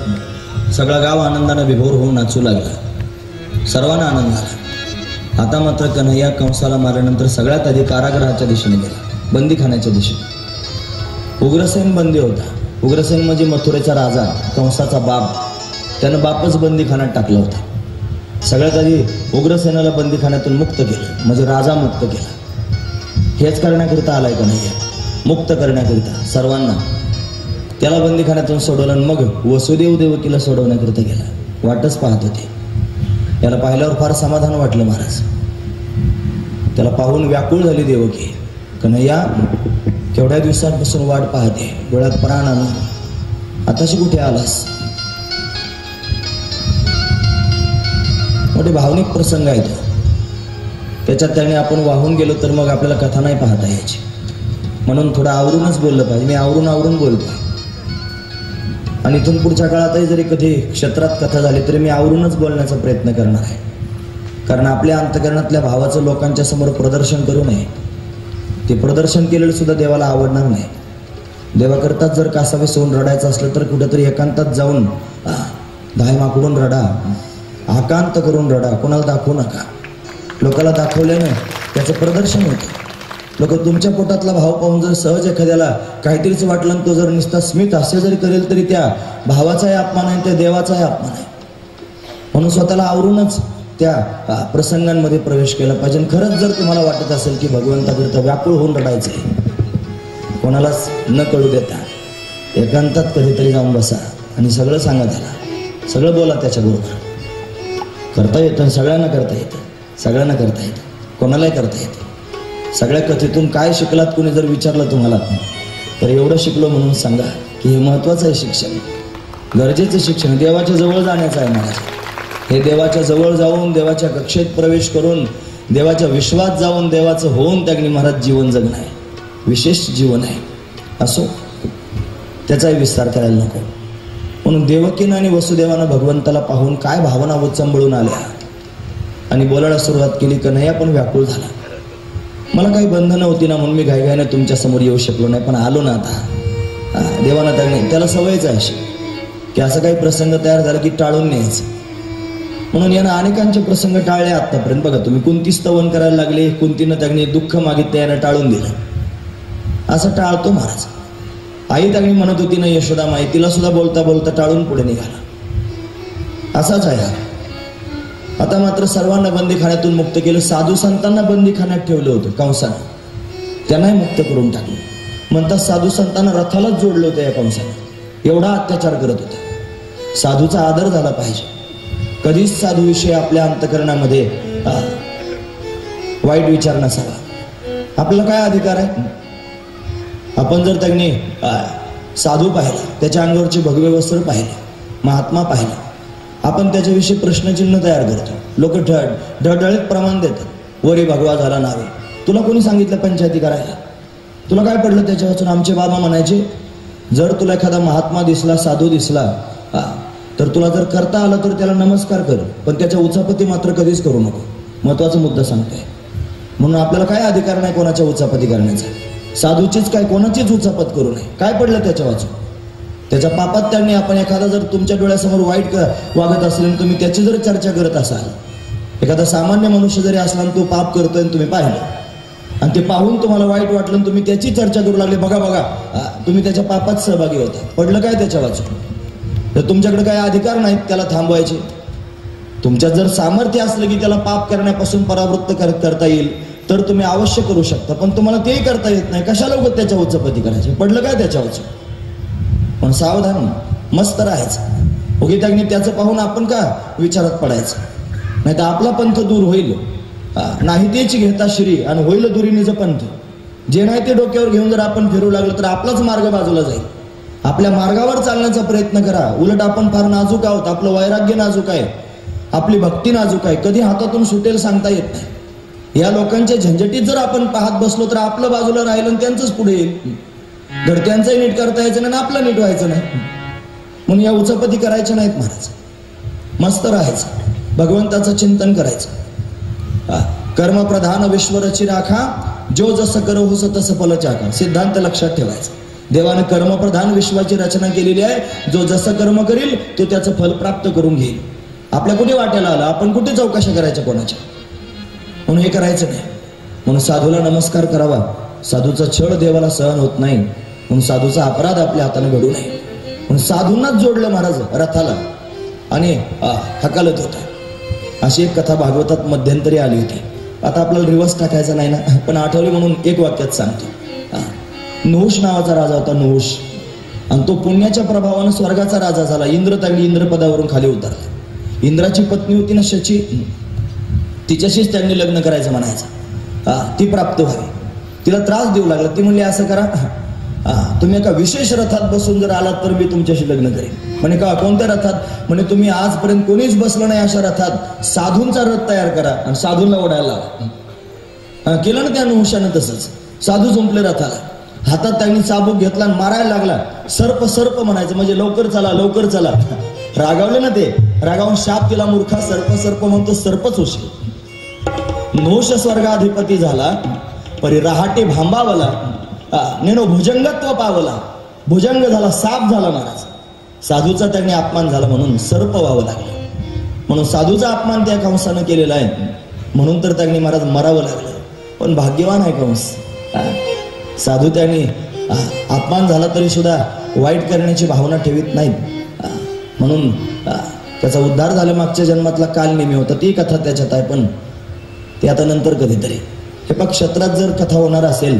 सगळा गाव आनंदानं विभोर होऊन नाचू लागला. सर्वांना आनंद झाला. आता मात्र कन्हैया कंसाला मारल्यानंतर सगळ्यात आधी कारागृहाच्या दिशेने गेला, बंदीखान्याच्या दिशेने. उग्रसेन बंदी होता. उग्रसेन म्हणजे मथुरेचा राजा, कंसाचा बाप. त्यानं बापच बंदीखान्यात टाकला होता. सगळ्यात आधी उग्रसेनाला बंदीखान्यातून मुक्त केलं, म्हणजे राजा मुक्त केला. हेच करण्याकरिता आलाय कन्हैया, मुक्त करण्याकरिता सर्वांना. त्याला बंदीखान्यातून सोडवलं आणि मग वसुदेव देवकीला सोडवण्याकरिता गेला. वाटच पाहत होते. याला पाहिल्यावर फार समाधान वाटलं महाराज. त्याला पाहून व्याकुळ झाली देवकी. कन्हैया, केवढ्या दिवसांपासून वाट पाहते, डोळ्यात प्राण आणून आताशी कुठे आलास? मोठे भावनिक प्रसंग आहे तो. त्याच्यात त्याने आपण वाहून गेलो तर मग आपल्याला कथा नाही पाहता यायची. म्हणून थोडं आवरूनच बोललं पाहिजे. मी आवरून बोलतोय. आणि इथून पुढच्या काळातही जरी कधी क्षेत्रात कथा झाली तरी मी आवरूनच बोलण्याचा प्रयत्न करणार आहे. कारण आपल्या अंतःकरणातल्या भावाचं लोकांच्या समोर प्रदर्शन करू नये. ते प्रदर्शन केलेलं सुद्धा देवाला आवडणार नाही. देवाकरताच जर कासावीस होऊन रडायचं असलं तर कुठेतरी एकांतात जाऊन धाय माकडून रडा, आकांत करून रडा. कोणाला दाखवू नका. लोकाला दाखवल्यानं त्याचं प्रदर्शन होतं. लोक तुमच्या पोटातला भाव पाहून जर सहज एखाद्याला काहीतरीच वाटलं, तो जर नुसता स्मित हास्य जरी करेल तरी त्या भावाचाही अपमान आहे, त्या देवाचाही अपमान आहे. म्हणून स्वतःला आवरूनच त्या प्रसंगांमध्ये प्रवेश केला पाहिजे. खरंच जर तुम्हाला वाटत असेल की भगवंताकरिता व्याकुळ होऊन रडायचं आहे, कोणालाच न कळू देता एकांतात कधीतरी जाऊन बसा आणि सगळं सांगा त्याला, सगळं बोला त्याच्याबरोबर. करता येतं, सगळ्यांना करता येतं, सगळ्यांना करता येतं, कोणालाही करता येतं. सगळ्या कथेतून काय शिकलात कुणी जर विचारलं तुम्हाला तर एवढं शिकलो म्हणून सांगा की हे महत्त्वाचं आहे शिक्षण, गरजेचं शिक्षण, देवाच्या जवळ जाण्याचं आहे. मला हे देवाच्या जवळ जाऊन, देवाच्या कक्षेत प्रवेश करून, देवाच्या विश्वात जाऊन, देवाचं होऊन त्यांनी महाराज जीवन जगणं आहे, विशेष जीवन आहे. असो, त्याचाही विस्तार करायला नको. म्हणून देवकीनं आणि वसुदेवानं भगवंताला पाहून काय भावना उचंबळून आल्या आणि बोलायला सुरुवात केली. कन्हैया पण व्याकुळ झाला. मला काही बंधनं होती ना म्हणून मी घाईघाईनं तुमच्या समोर येऊ शकलो नाही, पण आलो ना आता. देवानं त्याला सवयच आहे अशी की असं काही प्रसंग तयार झाला की टाळून न्यायचं. म्हणून यानं अनेकांचे प्रसंग टाळले आतापर्यंत. बघा तुम्ही, कुंती स्तवन करायला लागले, कुंतीनं त्यांनी दुःख मागितलं, यानं टाळून दिलं. असं टाळतो महाराज. आई त्यांनी म्हणत होती ना यशोदा माई, तिला सुद्धा बोलता बोलता टाळून पुढे निघाला. असाच आहे. आता मात्र सर्वांना बंदीखान्यातून मुक्त केलं. साधू संतांना बंदीखान्यात ठेवलं होतं कंसानं, त्यांनाही मुक्त करून टाकलं. म्हणतात साधू संतांना रथालाच जोडलं होतं या कंसानं, एवढा अत्याचार करत होता. साधूचा आदर झाला पाहिजे. कधीच साधूविषयी आपल्या अंतकरणामध्ये वाईट विचार नसावा. आपला काय अधिकार आहे? आपण जर त्यांनी साधू पाहिला, त्याच्या अंगावरचे भगवे वस्त्र पाहिले, महात्मा पाहिला, आपण त्याच्याविषयी प्रश्नचिन्ह तयार करतो. लोक ढळढळीत प्रमाण देतात. वरी भगवा झाला नावे. तुला कोणी सांगितलं पंचायती करायला? तुला काय पडलं त्याच्या वाचून? आमचे बाबा म्हणायचे, जर तुला एखादा महात्मा दिसला, साधू दिसला, तर तुला जर करता आलं तर त्याला नमस्कार कर, पण त्याच्या उचापती मात्र कधीच करू नको. महत्वाचा मुद्दा सांगतोय. म्हणून आपल्याला काय अधिकार नाही कोणाच्या उचापती करण्याचा. साधूचीच काय, कोणाचीच उचापत करू नये. काय पडलं त्याच्या वाचून? त्याच्या पापात त्यांनी आपण एखादा जर तुमच्या डोळ्यासमोर वाईट वागत असेल, तुम्ही त्याची जर चर्चा करत असाल, एखादा सामान्य मनुष्य जरी असला तो पाप करतोय आणि तुम्ही पाहिलं आणि ते पाहून तुम्हाला वाईट वाटलं, तुम्ही त्याची चर्चा करू लागले, बघा बघा तुम्ही त्याच्या पापात सहभागी होता. पडलं काय त्याच्या वाचून? तर तुमच्याकडे काय अधिकार नाहीत त्याला थांबवायचे. तुमच्यात जर सामर्थ्य असलं की त्याला पाप करण्यापासून परावृत्त करता येईल तर तुम्ही अवश्य करू शकता, पण तुम्हाला तेही करता येत नाही. कशाला उगाच त्याच्या उच्चपती करायचे? पडलं काय त्याच्या वाचून? पण सावधान, मस्त राहायचं. ओके, त्याचं पाहून आपण का विचारात पडायचं? नाही तर आपला पंथ दूर होईल. नाही तेची घेता श्री आणि होईल दुरीनीचं पंथ. जे नाही ते डोक्यावर घेऊन जर आपण फिरू लागलो तर आपलाच मार्ग बाजूला जाईल. आपल्या मार्गावर चालण्याचा प्रयत्न करा. उलट आपण फार नाजूक आहोत. आपलं वैराग्य नाजूक आहे, आपली भक्ती नाजूक आहे. कधी हातातून सुटेल सांगता येत नाही. या लोकांच्या झंझटीत जर आपण पाहत बसलो तर आपलं बाजूला राहिलं आणि त्यांचंच पुढे येईल. घरच्यांचंही नीट करता यायचं नाही आणि आपलं नीट व्हायचं नाही. म्हणून या उचापती करायच्या नाहीत महाराज. मस्त राहायचं, भगवंताचं चिंतन करायचं. कर्मप्रधान विश्व रची राखा, जो जसं करो होस तसं फल चाका. सिद्धांत लक्षात ठेवायचा. देवाने कर्मप्रधान विश्वाची रचना केलेली आहे. जो जसं कर्म करील तो त्याचं फल प्राप्त करून घेईल. आपल्या कुठे वाट्याला आला, आपण कुठे चौकशा करायच्या कोणाच्या? म्हणून हे करायचं नाही. म्हणून साधूला नमस्कार करावा. साधूचा छळ देवाला सहन होत नाही, म्हणून साधूचा अपराध आपल्या हाताने घडू नये. म्हणून साधूंनाच जोडलं महाराज रथाला आणि हकालत होता. अशी एक कथा भागवतात मध्यंतरी आली होती. आता आपल्याला रिवर्स टाकायचा नाही ना, पण आठवली म्हणून एक वाक्यात सांगतो. नहुष नावाचा राजा होता, नहुष. आणि तो पुण्याच्या प्रभावानं स्वर्गाचा राजा झाला. इंद्रपदावरून खाली उतरला. इंद्राची पत्नी होती ना शची, तिच्याशीच त्यांनी लग्न करायचं म्हणायचं. ती प्राप्त व्हावी. तिला त्रास देऊ लागला. ती म्हणली असं करा, तुम्ही एका विशेष रथात बसून जर आलात तर मी तुमच्याशी लग्न करेन. म्हणे का, कोणत्या रथात? म्हणे तुम्ही आजपर्यंत कोणीच बसलं नाही अशा रथात साधूंचा रथ तयार करा आणि साधूंना ओढायला लावा. केलं ना त्या नहुषानं तसंच. साधू झुंपले रथाला. हातात त्यांनी चाबूक घेतला आणि मारायला लागला. सर्प सर्प म्हणायचं, म्हणजे लवकर चला लवकर चला. रागावले ना ते, रागावून शाप दिला मूर्खा. सर्प सर्प म्हणतो, सर्पच होशील. नहुष स्वर्गाधिपती झाला, परी रहाटे भांबावला, नेनो भुजंगत्व पावला. भुजंग झाला, साप झाला महाराज. साधूचा त्यांनी अपमान झाला म्हणून सर्प व्हावं लागलं. म्हणून साधूचा अपमान त्या कंसानं केलेला आहे, म्हणून तर त्यांनी महाराज मरावं लागलं. पण भाग्यवान आहे कंस. साधू त्यांनी अपमान झाला तरी सुद्धा वाईट करण्याची भावना ठेवीत नाहीत. म्हणून त्याचा उद्धार झाला. मागच्या जन्मातला काल नेहमी होता, ती कथा त्याच्यात आहे, पण ते आता नंतर कधीतरी. हे पग क्षेत्रात जर कथा होणार असेल,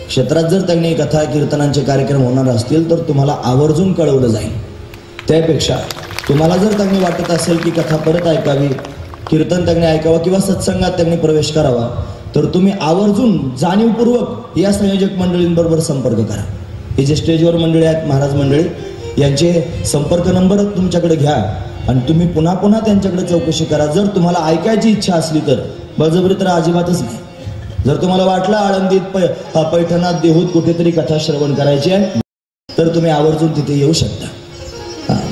क्षेत्रात जर त्यांनी कथा कीर्तनांचे कार्यक्रम होणार असतील तर तुम्हाला आवर्जून कळवलं जाईल. त्यापेक्षा तुम्हाला जर त्यांनी वाटत असेल की कथा परत ऐकावी, कीर्तन त्यांनी ऐकावं किंवा सत्संगात त्यांनी प्रवेश करावा, तर तुम्ही आवर्जून जाणीवपूर्वक या संयोजक मंडळींबरोबर संपर्क करा. हे जे स्टेजवर मंडळी आहेत, महाराज मंडळी, यांचे संपर्क नंबर तुमच्याकडे घ्या आणि तुम्ही पुन्हा पुन्हा त्यांच्याकडे चौकशी करा. जर तुम्हाला ऐकायची इच्छा असली तर, बळजबरी तर अजिबातच नाही. जर तुम्हाला वाटलं आळंदीत, पैठणात, देहूत कुठेतरी कथा श्रवण करायची आहे तर तुम्ही आवर्जून तिथे येऊ शकता.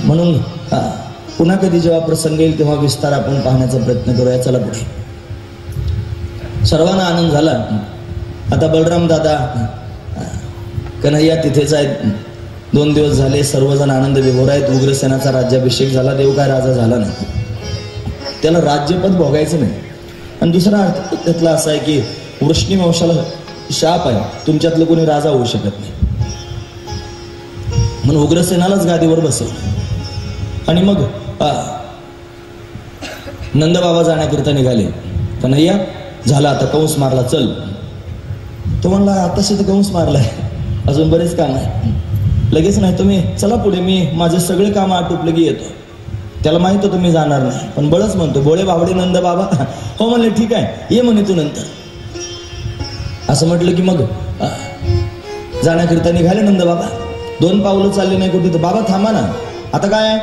म्हणून पुन्हा कधी जेव्हा प्रसंग येईल तेव्हा विस्तार आपण पाहण्याचा प्रयत्न करूया. चला पुढे. सर्वांना आनंद झाला. आता बलराम दादा, कन्हैया तिथेच आहेत. 2 दिवस झाले सर्वजण आनंद विभोर आहेत. उग्रसेनाचा राज्याभिषेक झाला. देव काय राजा झाला नाही, त्याला राज्यपद भोगायचं नाही. आणि दुसरा अर्थ त्यातला असा आहे की वृष्णी वंशाला शाप आहे, तुमच्यातलं कोणी राजा होऊ शकत नाही. म्हणून उग्रसेनालाच गादीवर बसवलं. आणि मग नंदबाबा जाण्याकरिता निघाले. कन्हैया झाला आता कंस मारला, चल. तो म्हणला आताशी तर कंस मारलाय, अजून बरेच काम आहे. लगेच नाही, तुम्ही चला पुढे, मी माझे सगळे काम आटोपले की येतो. त्याला माहित होतं मी जाणार नाही, पण बळच म्हणतो, बोळे बावडे नंद बाबा. हो म्हणले, ठीक आहे, ये म्हणे तू नंतर. असं म्हटलं की मग जाण्याकरिता निघाले नंद बाबा. 2 पावलं चालले नाही कुठे, तर बाबा थांबा ना, आता काय.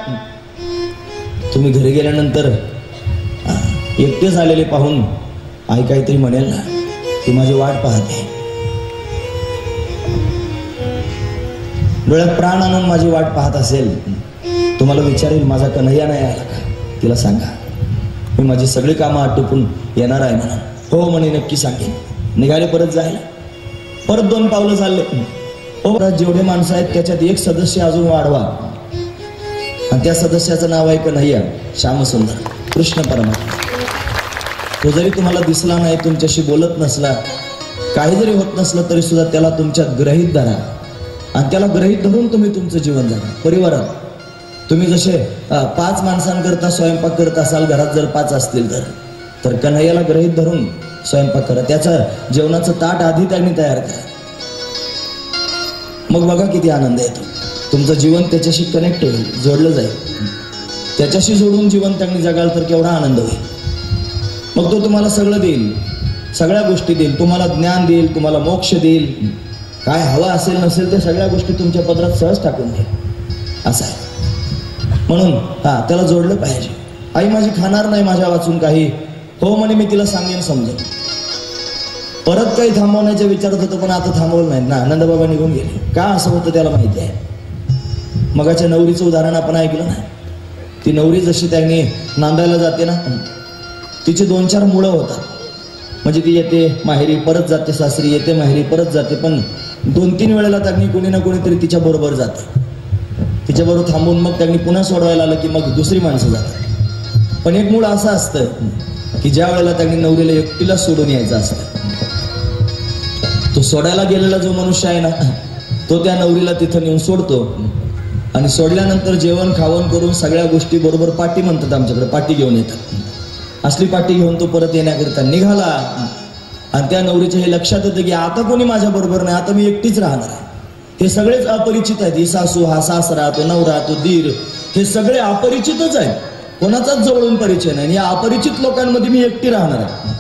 तुम्ही घरी गेल्यानंतर एकटेच आलेले पाहून आई काहीतरी म्हणेल ना, ती माझी वाट पाहते. डोळ्यात प्राण आणून माझी वाट पाहत असेल, तुम्हाला विचारेल माझा कन्हैया नाही आला का, तिला सांगा मी माझी सगळी कामं आटोपून येणार आहे म्हणा. हो म्हणे, नक्की सांगेन. निघाले परत जायला. परत 2 पावलं चालले. हो, जेवढे माणसं आहेत त्याच्यात एक सदस्य अजून वाढवा, आणि त्या सदस्याचं नाव आहे कन्हैया, श्यामसुंदर, कृष्ण परमात्मा. तो जरी तुम्हाला दिसला नाही, तुमच्याशी बोलत नसला, काही जरी होत नसलं तरी सुद्धा त्याला तुमच्यात ग्रहित धरा, आणि त्याला ग्रहित धरून तुम्ही तुमचं जीवन जगा. परिवारात तुम्ही जसे 5 माणसांकरता स्वयंपाक करत असाल, घरात जर 5 असतील तर कन्हैयाला ग्रहित धरून स्वयंपाक करा. त्याचं जेवणाचं ताट आधी त्यांनी तयार करा. मग बघा किती आनंद येतो. तुमचं जीवन त्याच्याशी कनेक्ट होईल, जोडलं जाईल. त्याच्याशी जोडून जीवन त्यांनी जगाल तर केवढा आनंद होईल. मग तो तुम्हाला सगळं देईल, सगळ्या गोष्टी देईल. तुम्हाला ज्ञान देईल, तुम्हाला मोक्ष देईल. काय हवा असेल नसेल ते सगळ्या गोष्टी तुमच्या पदरात सहज टाकून देईल. असं आहे. म्हणून त्याला जोडलं पाहिजे. आई माझी खाणार नाही माझ्या वाचून काही. हो म्हणे, मी तिला सांगेन समजेल. परत काही थांबवण्याच्या विचारत होतं, पण आता थांबवलं नाही ना. नंदबाबा निघून गेले. का असं होतं त्याला माहिती आहे. मगाच्या नवरीचं उदाहरण आपण ऐकलं ना. ती नवरी जशी त्यांनी नांदायला जाते ना, तिची 2-4 मुलं होतात. म्हणजे ती येते माहेरी, परत जाते सासरी, येते माहेरी, परत जाते. पण 2-3 वेळेला त्यांनी कोणी ना कोणीतरी तिच्या बरोबर जाते. तिच्याबरोबर थांबून मग त्यांनी पुन्हा सोडवायला आलं की मग दुसरी माणसं जातात. पण एक मूळ असं असतं की ज्या वेळेला त्यांनी नवरीला एकटीला सोडून यायचं असतं, तो सोडायला गेलेला जो मनुष्य आहे ना, तो त्या नवरीला तिथं नेऊन सोडतो. आणि सोडल्यानंतर जेवण खावण करून सगळ्या गोष्टी बरोबर पाटी म्हणतात आमच्याकडे, पाटी घेऊन येतात. असली पाटी घेऊन तो परत येण्याकरिता निघाला. आणि त्या नवरीच्या हे लक्षात येतं की आता कोणी माझ्या बरोबर नाही, आता मी एकटीच राहणार आहे. हे सगळेच अपरिचित आहेत. ही सासू, हा सासरा, तो नवरा, तो दीर, हे सगळे अपरिचितच आहेत. कोणाचाच जवळून परिचय नाही. या अपरिचित लोकांमध्ये मी एकटी राहणार आहे.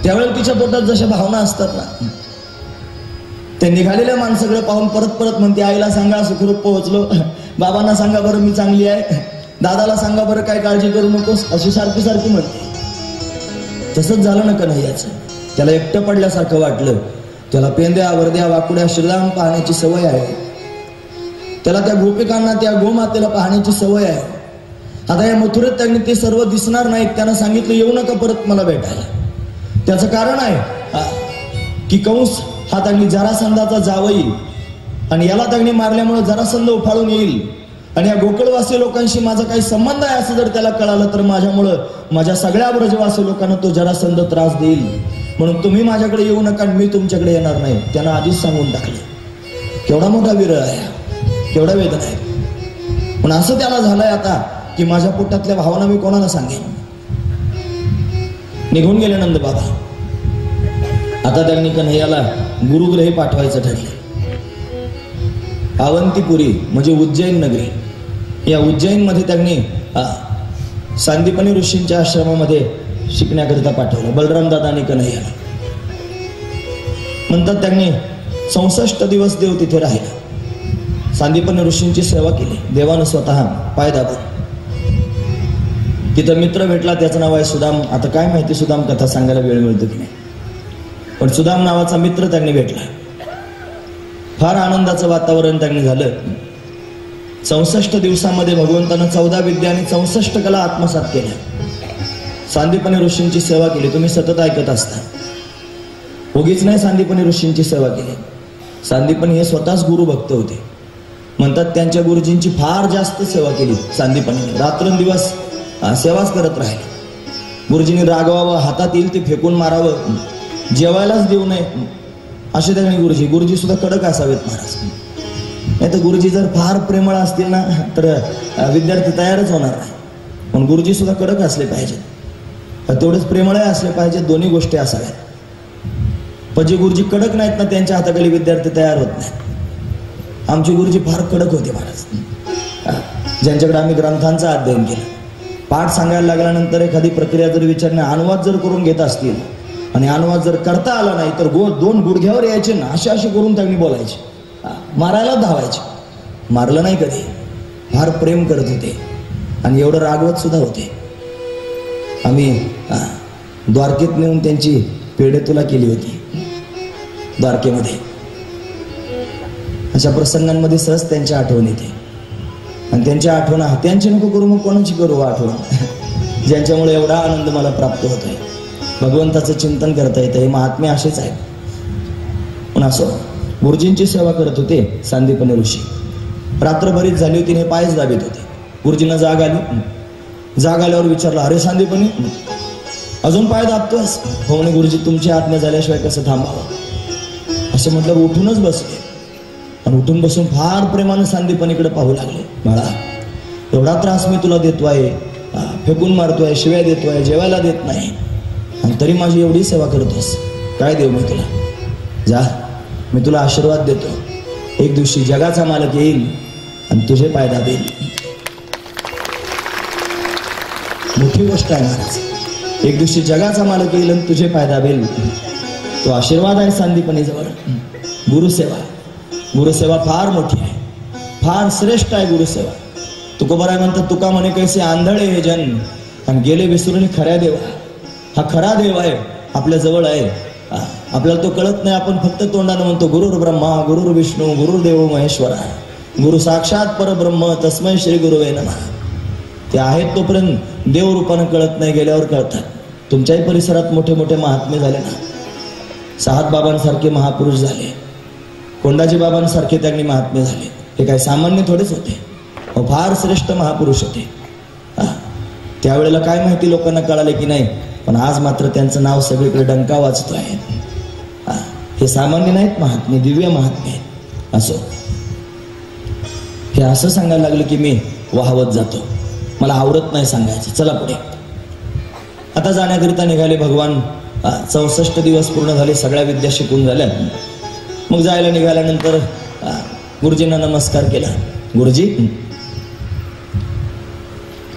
त्यावेळेला तिच्या पोटात जशा भावना असतात ना, ते निघालेल्या माणसाकडे पाहून परत परत म्हणते, आईला सांगा सुखरूप पोहोचलो, बाबांना सांगा बरं मी चांगली आहे, दादाला सांगा बरं काय काळजी करू नकोस, अशी सारखी सारखी म्हणते. तसंच झालं ना कन्हैयाचं. त्याला एकटं पडल्यासारखं वाटलं. त्याला पेंद्या, वर्द्या, वाकुड्या, श्रीराम पाहण्याची सवय आहे. त्याला त्या गोपिकांना, त्या गोमातेला पाहण्याची सवय आहे. आता या मथुरेत त्यांनी ते सर्व दिसणार नाहीत. त्यांना सांगितलं येऊ नका परत मला भेटायला. त्याचं कारण आहे की कंस हा त्यांनी जरासंधाचा जावई, आणि याला त्यांनी मारल्यामुळे जरासंध उफाळून येईल. आणि या गोकुळवासी लोकांशी माझा काही संबंध आहे असं जर त्याला कळालं तर माझ्यामुळं माझ्या सगळ्या ब्रजवासी लोकांना तो जरासंध त्रास देईल. म्हणून तुम्ही माझ्याकडे येऊ नका, मी तुमच्याकडे येणार नाही, त्यानं आधीच सांगून टाकलं. केवढा मोठा विरळ आहे, केवढा वेदना आहे. पण असं त्याला झालंय आता की माझ्या पोटातल्या भावना मी कोणाला सांगेन. निघून गेले नंद बाबा. आता त्यांनी कन्हैयाला गुरुगृही पाठवायचं ठरलं. अवंतीपुरी म्हणजे उज्जैन नगरी, या उज्जैन मध्ये त्यांनी सांदीपनी ऋषींच्या आश्रमामध्ये शिकण्याकरिता पाठवलं बलराम दादा आणि कन्हैयाला. नंतर त्यांनी 64 दिवस देव तिथे राहिला. सांदीपनी ऋषींची सेवा केली. देवानं स्वतः पाय दाबून. तिथं मित्र भेटला, त्याचं नाव आहे सुदाम. आता काय माहिती सुदाम कथा सांगायला वेळ मिळतो की नाही, पण सुदाम नावाचा मित्र त्यांनी भेटला. फार आनंदाचं वातावरण त्यांनी झालं. 64 दिवसामध्ये भगवंतानं 14 विद्या आणि 64 कला आत्मसात केल्या. सांदीपनी ऋषींची सेवा केली. तुम्ही सतत ऐकत असता, उगीच नाही सांदीपनी ऋषींची सेवा केली. सांदीपनी हे स्वतःच गुरुभक्त होते. म्हणतात त्यांच्या गुरुजींची फार जास्त सेवा केली सांदीपनी. रात्रंदिवस सेवाच करत राहिले. गुरुजींनी रागवावं, हातात येईल ते फेकून मारावं, जेवायलाच देऊ नये असे त्यांनी गुरुजी सुद्धा कडक असावेत महाराज. नाही तर गुरुजी जर फार प्रेमळ असतील ना तर विद्यार्थी तयारच होणार नाही. पण गुरुजी सुद्धा कडक असले पाहिजेत, तेवढेच प्रेमळही असले पाहिजे. दोन्ही गोष्टी असाव्यात. पण जे गुरुजी कडक नाहीत ना त्यांच्या हाताखाली विद्यार्थी तयार होत नाहीत. आमचे गुरुजी फार कडक होते महाराज, ज्यांच्याकडे आम्ही ग्रंथांचं अध्ययन केलं. पाठ सांगायला लागल्यानंतर एखादी प्रक्रिया जर विचारणे अनुवाद जर करून घेत असतील आणि अनुवाद जर करता आला नाही तर 2 गुडघ्यावर यायचे ना, असे करून त्यांनी बोलायचे, मारायला धावायचे. मारलं नाही कधी. फार प्रेम करत होते आणि एवढं रागवत सुद्धा होते. आम्ही द्वारकेत नेऊन त्यांची पेढे तुला केली होती द्वारकेमध्ये. अशा प्रसंगांमध्ये सहज त्यांची आठवण येते. आणि त्यांच्या आठवण त्यांची नको करू, मग कोणाची करू आठवण, ज्यांच्यामुळे एवढा आनंद मला प्राप्त होतोय. भगवंताचं चिंतन करता येतं. हे महात्मे असेच आहेत. पण असं गुरुजींची सेवा करत होते सांदीपनी ऋषी. रात्र बरीच झाली होती, हे पायच दाबीत होते. गुरुजींना जाग आली. जाग आल्यावर विचारलं, अरे सांदीपनी अजून पाय दाबतोस? हो म्हणे, गुरुजी तुमची आज्ञा झाल्याशिवाय कसं थांबावं. असं म्हटलं उठूनच बसले. आणि उठून बसून फार प्रेमानं सांदीपनीकडे पाहू लागले. बाळा, एवढा त्रास मी तुला देतोय, फेकून मारतोय, शिव्या देतोय, जेवायला देत नाही, आणि तरी माझी एवढी सेवा करतोस. काय देऊ मी तुला? जा, मी तुला आशीर्वाद देतो. एक दिवशी जगाचा मालक येईल आणि तुझे पाय दाबेल. मोठी गोष्ट आहे महाराज. एक दिवशी जगाचा मालक येईल आणि तुझे पाय दाबेल. तो आशीर्वाद आहे सांदीपनी जवळ. गुरुसेवा फार मोठी आहे, फार श्रेष्ठ आहे गुरुसेवा. तुकोबाराय म्हणतात, तुका म्हणे कैसे आंधळे हे जन आणि गेले विसरून खऱ्या देवा. हा खरा देव आहे, आपल्या जवळ आहे. आपल्याला तो कळत नाही. आपण फक्त तोंडानं म्हणतो गुरुर ब्रह्मा गुरुर विष्णू गुरुदेव महेश्वरा, गुरु साक्षात परब्रह्म तस्मै श्री गुरुवे नमः. ते आहेत तोपर्यंत देव रूपानं कळत नाही, गेल्यावर कळतात. तुमच्याही परिसरात मोठे मोठे महात्मे झाले ना. साहत बाबांसारखे महापुरुष झाले, कोंडाजी बाबांसारखे त्यांनी महात्मे झाले. हे काय सामान्य थोडेच होते, फार श्रेष्ठ महापुरुष होते. त्यावेळेला काय माहिती लोकांना कळाले की नाही, पण आज मात्र त्यांचं नाव सगळीकडे डंका वाजतो आहे. हे सामान्य नाहीत महात्मे, दिव्य महात्मे आहेत. असो, हे असं सांगायला लागलं की मी वाहवत जातो, मला आवडत नाही सांगायचं. चला पुढे. आता जाण्याकरिता निघाले भगवान. 64 दिवस पूर्ण झाले, सगळ्या विद्या शिकून झाल्या. मग जायला निघाल्यानंतर गुरुजींना नमस्कार केला. गुरुजी,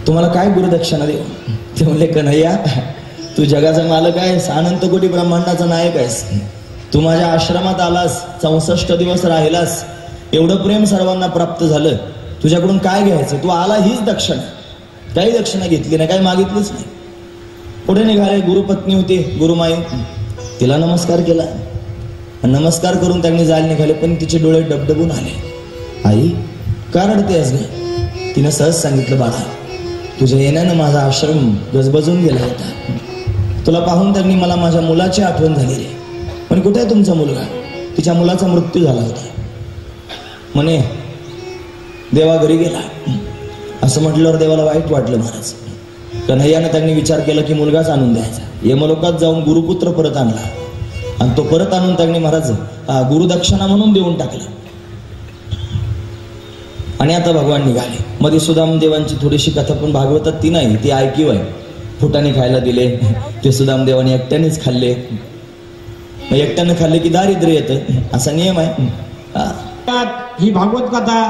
तुम्हाला काय गुरुदक्षिणा देऊ? ते म्हणले, कन्हैया, तू जगाचा मालक आहेस, अनंत कोटी ब्रह्मांडाचा नायक आहेस. तू माझ्या आश्रमात आलास, 64 दिवस राहिलास, एवढं प्रेम सर्वांना प्राप्त झालं. तुझ्याकडून काय घ्यायचं? तू आला हीच दक्षिणा. काही दक्षिणा घेतली नाही, काही मागितलीच नाही. पुढे निघाले. गुरुपत्नी होती गुरुमाई, तिला नमस्कार केला. नमस्कार करून त्यांनी जायला निघाले, पण तिचे डोळे डबडबून आले. आई, का रडतेस ग? तिनं सहज सांगितलं, बाळा, तुझ्या येण्यानं माझा आश्रम गजबजून गेला होता. तुला पाहून त्यांनी मला माझ्या मुलाची आठवण झाली रे. पण कुठे आहे तुमचा मुलगा? तिच्या मुलाचा मृत्यू झाला होता म्हणे, देवा घरी गेला. असं म्हटल्यावर देवाला वाईट वाटलं महाराज. कन्हैयानं त्यांनी विचार केला की मुलगाच आणून द्यायचा. यमलोकात जाऊन गुरुपुत्र परत आणला आणि तो परत आणून त्यांनी महाराज गुरुदक्षिणा म्हणून देऊन टाकला. आणि आता भगवान निघाले. मध्ये सुदाम देवांची थोडीशी कथा पण भागवतात ती नाही, ती ऐकीव आहे. फुटाने खायला दिले, ते सुदाम देवाने एकट्यानेच खाल्ले. मग एकट्यानं खाल्ले की दारिद्र्य येतं, असा नियम आहे. ही भागवत कथा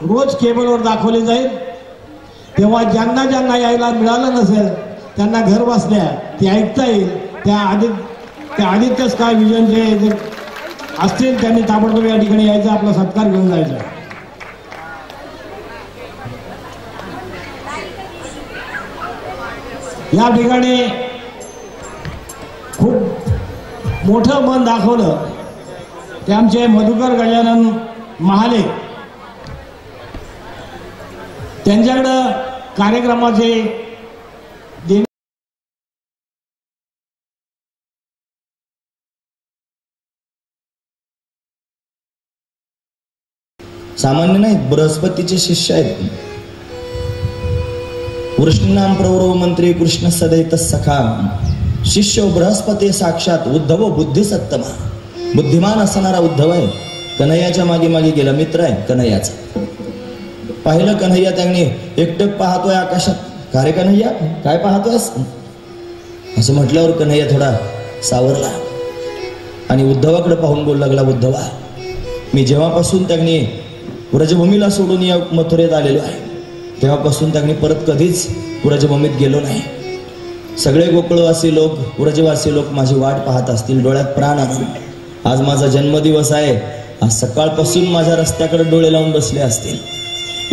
रोज केबलवर दाखवली जाईल. तेव्हा ज्यांना ज्यांना यायला मिळालं नसेल त्यांना घर बसल्या ती ऐकता येईल. त्या आदित्य स्काय विजनचे जे असतील त्यांनी ताबडतोब या ठिकाणी यायचं, आपला सत्कार घेऊन जायचा. या ठिकाणी खूप मोठं मन दाखवलं ते आमचे मधुकर गजानन महाले. त्यांच्याकडं कार्यक्रमाचे सामान्य नाहीत, बृहस्पतीचे शिष्य आहेत. वृष्णीनाम प्रवरो मंत्री कृष्ण सदैत सखा शिष्य बृहस्पती साक्षात उद्धव बुद्धी सत्तमा. बुद्धिमान असणारा उद्धव आहे. कन्हैयाच्या मागे मागे गेला, मित्र आहे कन्हैयाचा. पाहिलं कन्हैया त्यांनी एकटक पाहतोय आकाशात. का रे कन्हैया, काय पाहतोयस असं म्हटल्यावर कन्हैया थोडा सावरला आणि उद्धवाकडे पाहून बोलू लागला, उद्धवा, मी जेव्हापासून त्यांनी व्रजभूमीला सोडून या मथुरेत आलेलो आहे तेव्हापासून त्यांनी परत कधीच व्रजभूमीत गेलो नाही. सगळे गोकुळवासी लोक, व्रजवासी लोक माझी वाट पाहत असतील डोळ्यात प्राण आणून. आज माझा जन्मदिवस आहे, आज सकाळपासून माझ्या रस्त्याकडे डोळे लावून बसले असतील.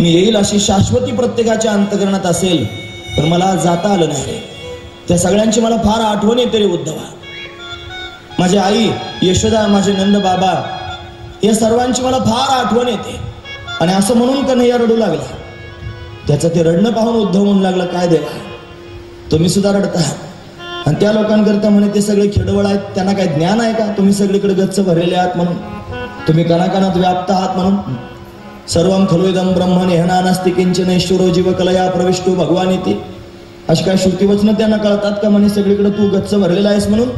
मी येईल अशी शाश्वती प्रत्येकाच्या अंतकरणात असेल, पण मला जाता आलं नाही रे. त्या सगळ्यांची मला फार आठवण येते रे उद्धवा. माझी आई यशोदा, माझे नंद बाबा, या सर्वांची मला फार आठवण येते. आणि असं म्हणून कन्हैया रडू लागला. त्याचं ते रडणं पाहून उद्धव म्हणू लागला, काय देवा, तुम्ही सुद्धा रडता. आणि त्या लोकांकरता म्हणे ते सगळे खेडवळ आहेत, त्यांना काय ज्ञान आहे का तुम्ही सगळीकडे गच्च भरलेले आहात म्हणून, तुम्ही कणाकणात व्याप्त आहात म्हणून. सर्वम खलु इदं ब्रह्म नेहना नास्ति किंचन ईश्वरो जीवकलया प्रविष्टो भगवान इति. अशी काय श्रुतीवचनं त्यांना कळतात का म्हणे सगळीकडे तू गच्च भरलेला आहेस म्हणून.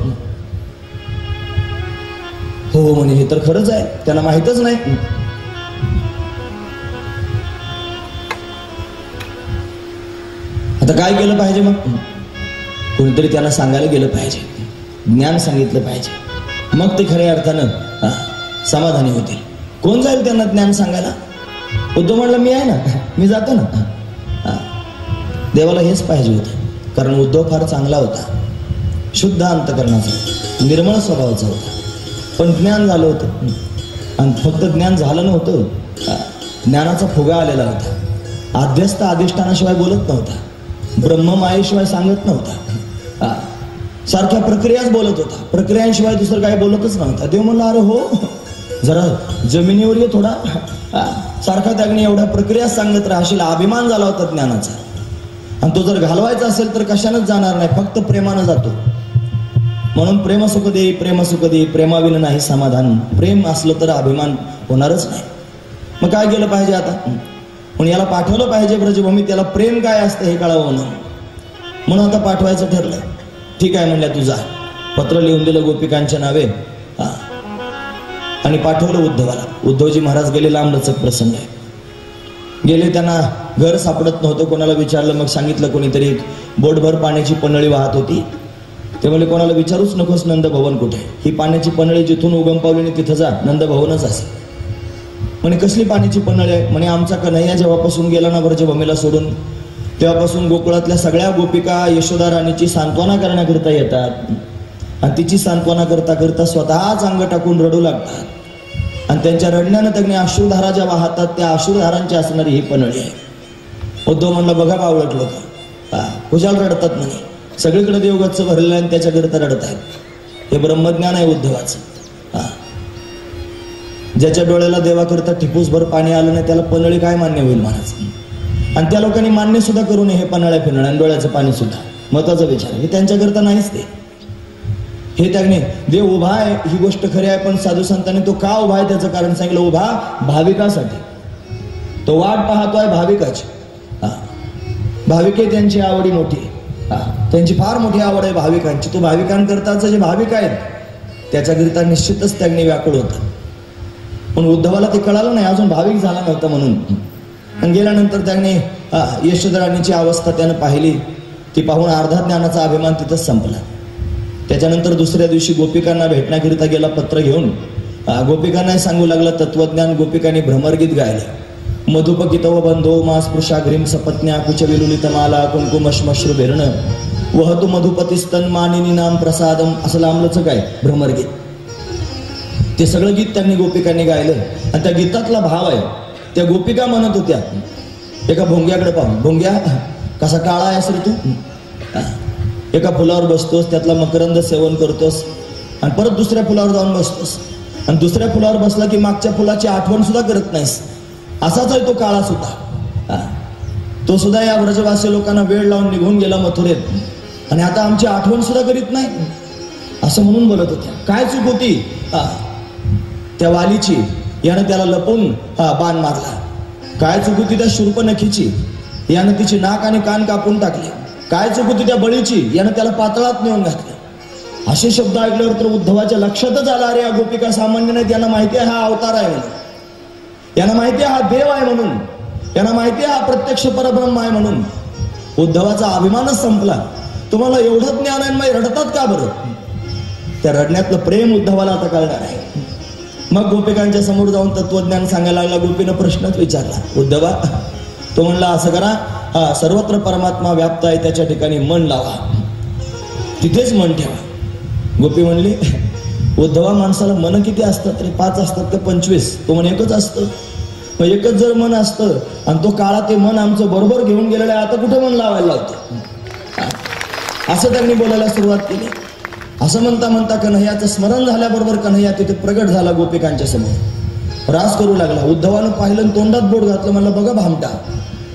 हो म्हणे, हे तर खरंच आहे, त्यांना माहितच नाही. आता काय केलं पाहिजे मग? कोणीतरी त्यांना सांगायला गेलं पाहिजे, ज्ञान सांगितलं पाहिजे, मग ते खऱ्या अर्थानं समाधानी होतील. कोण जाईल त्यांना ज्ञान सांगायला? उद्धव म्हणला, मी आहे ना, मी जातो ना. देवाला हेच पाहिजे होतं, कारण उद्धव फार चांगला होता, शुद्ध अंतकरणाचा, निर्मळ स्वभावाचा होता. पण ज्ञान झालं होतं, आणि फक्त ज्ञान झालं नव्हतं, ज्ञानाचा फुगा आलेला होता. आद्यस्थ अधिष्ठानाशिवाय बोलत नव्हता, ब्रह्ममायेशिवाय सांगत नव्हता, सारख्या प्रक्रियाच बोलत होता, प्रक्रियांशिवाय दुसरं काही बोलतच नव्हता. देव म्हणला, अरे हो, जरा जमिनीवर ये थोडा. सारखा त्यागणी एवढ्या प्रक्रिया सांगत राहशील. अभिमान झाला होता ज्ञानाचा, आणि तो जर घालवायचा असेल तर कशानंच जाणार नाही, फक्त प्रेमानं जातो. म्हणून प्रेम सुख दे, प्रेम सुख दे, प्रेमाविन नाही समाधान. प्रेम असलं तर अभिमान होणारच नाही. मग काय केलं पाहिजे आता? म्हणून याला पाठवलं पाहिजे ब्रजभूमी, त्याला प्रेम काय असतं हे कळावं म्हणून आता पाठवायचं ठरलं. ठीक आहे म्हणल्या, तुझा पत्र लिहून दिलं गोपिकांच्या नावे आणि पाठवलं उद्धवाला. उद्धवजी महाराज गेले, लांबलचक प्रसंग आहे. गेले, त्यांना घर सापडत नव्हतं. कोणाला विचारलं, मग सांगितलं कोणीतरी बोटभर पाण्याची पनळी वाहत होती. ते म्हणले, कोणाला विचारूच नकोस नंदभवन कुठे. ही पाण्याची पनळी जिथून उगम पावली तिथं जा, नंदभवनच असेल. म्हणे, कसली पाण्याची पनळी आहे? म्हणे, आमचा कन्हैया जेव्हापासून गेला ना ब्रजभूमीला सोडून, तेव्हापासून गोकुळातल्या सगळ्या गोपिका यशोदा राणीची सांत्वना करण्याकरिता येतात, आणि तिची सांत्वना करता करता स्वतःच अंग टाकून रडू लागतात. आणि त्यांच्या रडण्यानं त्यांनी अश्रुधारा ज्या वाहतात, त्या अश्रुधारांची असणारी ही पनळी आहे. उद्धव म्हणला, बघा बावळट लोक, कुशाल रडतात म्हणे. सगळीकडे देवगच्च भरलेलं आहे, त्याच्याकरिता रडत आहेत. हे ब्रह्मज्ञान आहे उद्धवाचं. ज्याच्या डोळ्याला देवाकरिता टिपूसभर पाणी आलं नाही त्याला पनळी काय मान्य होईल महाराज? आणि त्या लोकांनी मान्य सुद्धा करू नये हे पनळ्या फिरण्या आणि डोळ्याचं पाणी सुद्धा. महत्वाचा विचार हे त्यांच्याकरता नाहीच. ते हे त्याने देव उभा आहे ही गोष्ट खरी आहे, पण साधू संतांनी तो का उभा आहे त्याचं कारण सांगितलं. उभा भाविकासाठी, तो वाट पाहतोय भाविकाची. भाविके त्यांची आवडी मोठी. त्यांची फार मोठी आवड आहे भाविकांची. तो भाविकांकरताचं जे भाविक आहेत त्याच्याकरिता निश्चितच त्यांनी व्याकुळ होता. पण उद्धवाला ते कळालं नाही, अजून भाविक झाला नव्हता म्हणून. आणि गेल्यानंतर त्यांनी यशोधराणीची अवस्था त्यानं पाहिली. ती पाहून अर्धा ज्ञानाचा अभिमान तिथंच संपला. त्याच्यानंतर दुसऱ्या दिवशी गोपिकांना भेटण्याकरिता गेला पत्र घेऊन. गोपिकांनाही सांगू लागला तत्वज्ञान. गोपिकांनी भ्रमरगीत गायलं. मधुपकितव बंधो मा स्पृशा घ्रीम सपत्न्या कुच विलुलित माला कुंकुमश्मश्रु भेरण वहतु मधुपतिस्तन मानिनी नाम प्रसादम, असं लांबलंच काय भ्रमरगीत. ते सगळं गीत त्यांनी गोपिकांनी गायलं. आणि त्या गीतातला भाव आहे. त्या गोपिका म्हणत होत्या एका भोंग्याकडे पाहून, भोंग्या कसा काळा आहेस रे तू, एका फुलावर बसतोस, त्यातला मकरंद सेवन करतोस आणि परत दुसऱ्या फुलावर जाऊन बसतोस, आणि दुसऱ्या फुलावर बसला की मागच्या फुलाची आठवण सुद्धा करत नाहीस. असाच आहे तो काळा सुद्धा. तो सुद्धा या व्रजवासी लोकांना वेळ लावून निघून गेला मथुरेत आणि आता आमची आठवण सुद्धा करीत नाही, असं म्हणून बोलत होत्या. काय चूक होती त्या वालीची, यानं त्याला लपून बाण मारला. काय चूक होती त्या शूर्पणखीची, यानं तिची नाक आणि कान कापून टाकले. काय चूक होती त्या बळीची, यानं त्याला पातळात नेऊन घातले. असे शब्द ऐकल्यावर तर उद्धवाच्या लक्षातच आला, अरे या गोपिका सामान्य नाहीत, यांना माहिती आहे हा अवतार आहे म्हणून, यांना माहिती आहे हा देव आहे म्हणून, यांना माहिती आहे हा प्रत्यक्ष परब्रह्म आहे म्हणून. उद्धवाचा अभिमानच संपला. तुम्हाला एवढं ज्ञान आहे मग रडतात का बरं? त्या रडण्यातलं प्रेम उद्धवाला आता कळणार आहे. मग गोपिकांच्या समोर जाऊन तत्वज्ञान सांगायला लागला. गोपीनं प्रश्नच विचारला, उद्धवा तो म्हणला असं करा, सर्वत्र परमात्मा व्याप्त आहे त्याच्या ठिकाणी मन लावा, तिथेच मन ठेवा. गोपी म्हणली, उद्धवा माणसाला मन किती असतात रे? 5 असतात का 25? तो म्हणे एकच असतं. मग एकच जर मन असतं आणि तो काळा ते मन आमचं बरोबर घेऊन गेलेलं आहे, आता कुठे मन लावायला लावतं? असं त्यांनी बोलायला सुरुवात केली. असं म्हणता म्हणता कन्हैयाचं स्मरण झाल्याबरोबर कन्हैया तिथे प्रगट झाला गोपिकांच्या समोर. रास करू लागला. उद्धवानं पाहिलं, तोंडात बोट घातलं. म्हणलं बघा भामटा,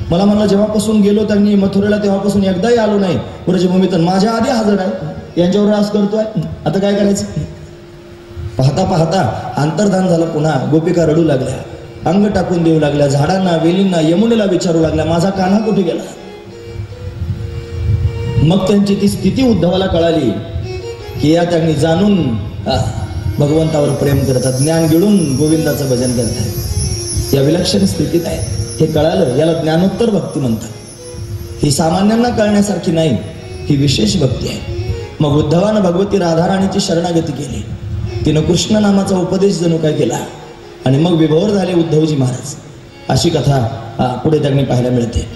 मला म्हणलं जेव्हापासून गेलो त्यांनी मथुरेला तेव्हापासून एकदाही आलो नाही व्रजभूमीत, माझ्या आधी हजर आहे, यांच्यावर रास करतोय, आता काय करायचं? पाहता पाहता अंतर्धान झालं. पुन्हा गोपिका रडू लागल्या, अंग टाकून देऊ लागल्या, झाडांना वेलींना यमुनेला विचारू लागल्या, माझा कान्हा कुठे गेला? मग त्यांची ती स्थिती उद्धवाला कळाली की या त्यांनी जाणून भगवंतावर प्रेम करतात, ज्ञान गिळून गोविंदाचं भजन करतात, या विलक्षण स्थितीत आहे. हे कळालं, याला ज्ञानोत्तर भक्ती म्हणतात. ही सामान्यांना कळण्यासारखी नाही, ही विशेष भक्ती आहे. मग उद्धवानं भगवती राधाराणीची शरणागती केली. तिनं कृष्ण नामाचा उपदेश जणू काय केला आणि मग विभोर झाले उद्धवजी महाराज. अशी कथा पुढे त्यांनी पाहायला मिळते.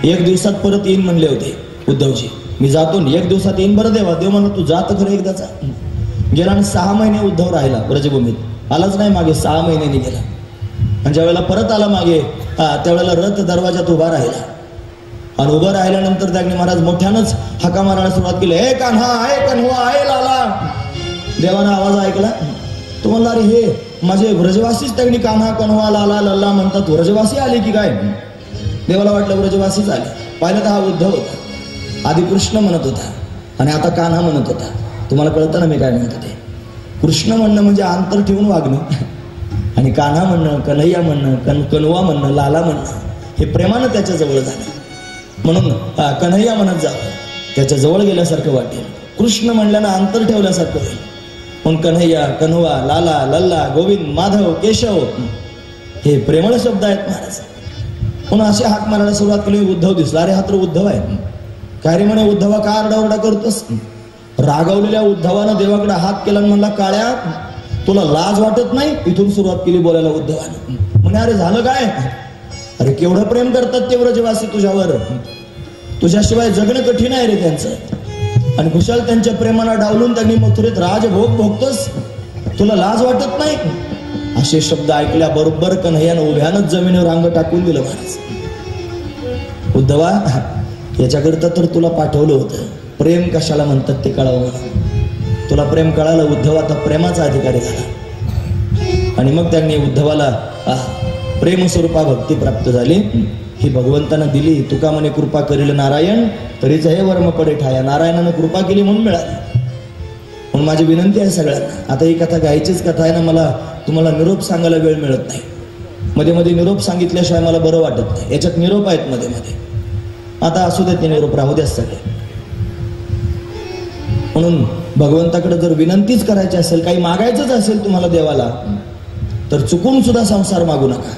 1 दिवसात परत येईन म्हणले होते उद्धवजी, मी जातो 1 दिवसात येईन. बरं देवा, देव म्हणलं तू जात खरं एकदाचा. गेला आणि 6 महिने उद्धव राहिला व्रजभूमीत, आलाच नाही मागे. 6 महिन्यांनी गेला आणि ज्या वेळेला परत आला मागे, त्यावेळेला रथ दरवाजात उभा राहिला आणि उभं राहिल्यानंतर त्यांनी महाराज मोठ्यानंच हाका मारायला सुरुवात केली, हे कान्हा, हे कन्हवा, हे लाला. देवानं आवाज ऐकला. तो म्हणला, अरे हे माझे व्रजवासीच त्यांनी कान्हा, कन्हवा, लाला, लल्ला म्हणतात, व्रजवासी आले की काय? देवाला वाटलं व्रजवासीच आले. पाहिलं तर हा उद्धव होता. आधी कृष्ण म्हणत होता आणि आता कान्हा म्हणत होता. तुम्हाला कळतं ना मी काय म्हणत होते? कृष्ण म्हणणं म्हणजे अंतर ठेवून वागणं, आणि कान्हा म्हणणं, कन्हैया म्हणणं, कन्हवा म्हणणं, लाला म्हणणं हे प्रेमानं त्याच्या जवळ झालं. म्हणून कन्हैया म्हणत जावं, त्याच्या जवळ गेल्यासारखं वाटेल. कृष्ण म्हणल्यानं अंतर ठेवल्यासारखं होईल. म्हणून कन्हैया, कन्हवा, लाला, लल्ला, गोविंद, माधव, केशव हे प्रेमळ शब्द आहेत महाराज. म्हणून असे हाक मारायला सुरुवात केली. उद्धव दिसला, अरे हा तर उद्धव आहे. काय रे म्हणे, उद्धवा का आरडाओरडा करतोस? रागावलेल्या उद्धवानं देवाकडे हात केला आणि म्हणला, काळ्या तुला लाज वाटत नाही? इथून सुरुवात केली बोलायला उद्धवानं. म्हणे, अरे झालं काय? अरे केवढं प्रेम करतात ते व्रजवासी तुझ्यावर, तुझ्याशिवाय जगणं कठीण आहे रे त्यांचं, आणि कुशाल त्यांच्या प्रेमाला डावलून त्यांनी मथुरेत राजभोग भोगतोस, तुला लाज वाटत नाही? असे शब्द ऐकल्याबरोबर कन्हैयानं उभ्यानच जमिनीवर अंग टाकून दिलं. महाराज, उद्धवा याच्याकरिता तर तुला पाठवलं होतं, प्रेम कशाला म्हणतात ते कळावं. तुला प्रेम कळालं. उद्धव आता प्रेमाचा अधिकारी झाला आणि मग त्यांनी उद्धवाला प्रेमस्वरूपा भक्ती प्राप्त झाली. ही भगवंतानं दिली. तुका म्हणे कृपा करील नारायण, तरीच हे वर्म पडे ठाया. नारायणानं कृपा केली म्हणून मिळाली. म्हणून माझी विनंती आहे सगळ्यांना, आता ही कथा गायचीच कथा आहे ना, मला तुम्हाला निरोप सांगायला वेळ मिळत नाही. मध्ये मध्ये निरोप सांगितल्याशिवाय मला बरं वाटत नाही. याच्यात निरोप आहेत मध्ये मध्ये. आता असू देत, निरोप राहू द्या सगळे. म्हणून भगवंताकडे जर विनंतीच करायची असेल, काही मागायचंच असेल तुम्हाला देवाला, तर चुकून सुद्धा संसार मागू नका.